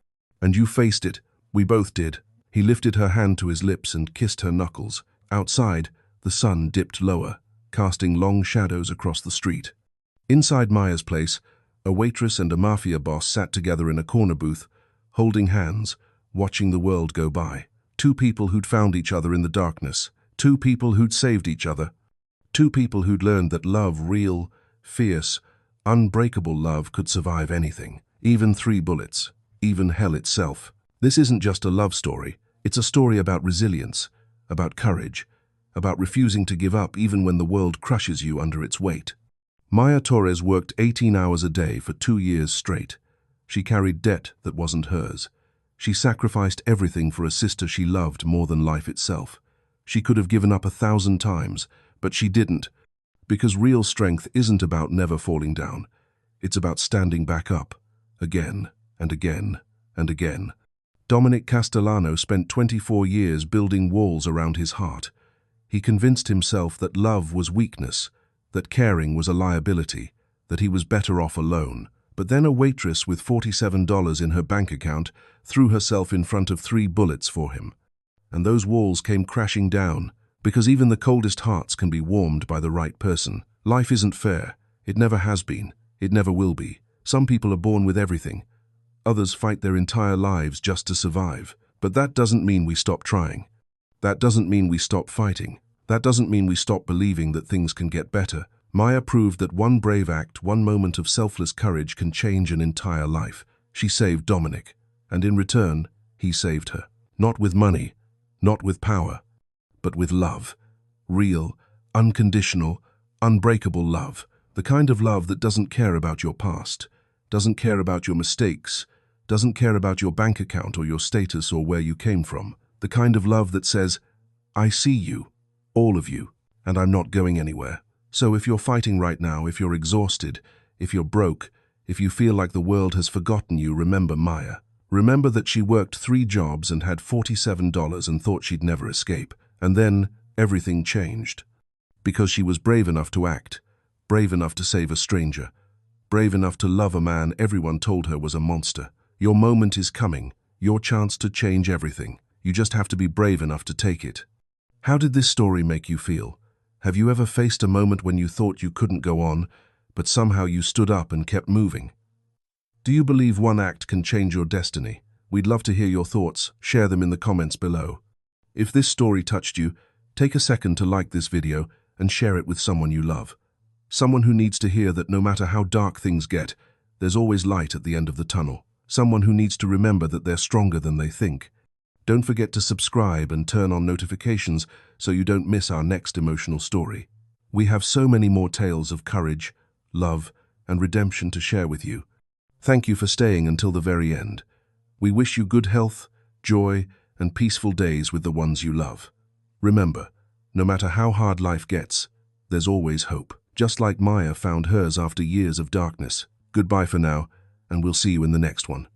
"And you faced it. We both did." He lifted her hand to his lips and kissed her knuckles. Outside, the sun dipped lower, casting long shadows across the street. Inside Maya's place, a waitress and a mafia boss sat together in a corner booth, holding hands, watching the world go by. 2 people who'd found each other in the darkness. 2 people who'd saved each other. 2 people who'd learned that love, real, fierce, unbreakable love could survive anything. Even 3 bullets. Even hell itself. This isn't just a love story. It's a story about resilience, about courage, about refusing to give up even when the world crushes you under its weight. Maya Torres worked 18 hours a day for 2 years straight. She carried debt that wasn't hers. She sacrificed everything for a sister she loved more than life itself. She could have given up 1,000 times, but she didn't. Because real strength isn't about never falling down. It's about standing back up, again and again and again. Dominic Castellano spent 24 years building walls around his heart. He convinced himself that love was weakness, that caring was a liability, that he was better off alone. But then a waitress with $47 in her bank account threw herself in front of 3 bullets for him. And those walls came crashing down, because even the coldest hearts can be warmed by the right person. Life isn't fair. It never has been. It never will be. Some people are born with everything. Others fight their entire lives just to survive. But that doesn't mean we stop trying. That doesn't mean we stop fighting. That doesn't mean we stop believing that things can get better. Maya proved that one brave act, one moment of selfless courage can change an entire life. She saved Dominic, and in return, he saved her. Not with money, not with power, but with love. Real, unconditional, unbreakable love. The kind of love that doesn't care about your past, doesn't care about your mistakes, doesn't care about your bank account or your status or where you came from. The kind of love that says, I see you, all of you, and I'm not going anywhere. So if you're fighting right now, if you're exhausted, if you're broke, if you feel like the world has forgotten you, remember Maya. Remember that she worked 3 jobs and had $47 and thought she'd never escape. And then everything changed. Because she was brave enough to act, brave enough to save a stranger, brave enough to love a man everyone told her was a monster. Your moment is coming, your chance to change everything. You just have to be brave enough to take it. How did this story make you feel? Have you ever faced a moment when you thought you couldn't go on, but somehow you stood up and kept moving? Do you believe one act can change your destiny? We'd love to hear your thoughts. Share them in the comments below. If this story touched you, take a second to like this video and share it with someone you love. Someone who needs to hear that no matter how dark things get, there's always light at the end of the tunnel. Someone who needs to remember that they're stronger than they think. Don't forget to subscribe and turn on notifications so you don't miss our next emotional story. We have so many more tales of courage, love, and redemption to share with you. Thank you for staying until the very end. We wish you good health, joy, and peaceful days with the ones you love. Remember, no matter how hard life gets, there's always hope. Just like Maya found hers after years of darkness. Goodbye for now, and we'll see you in the next one.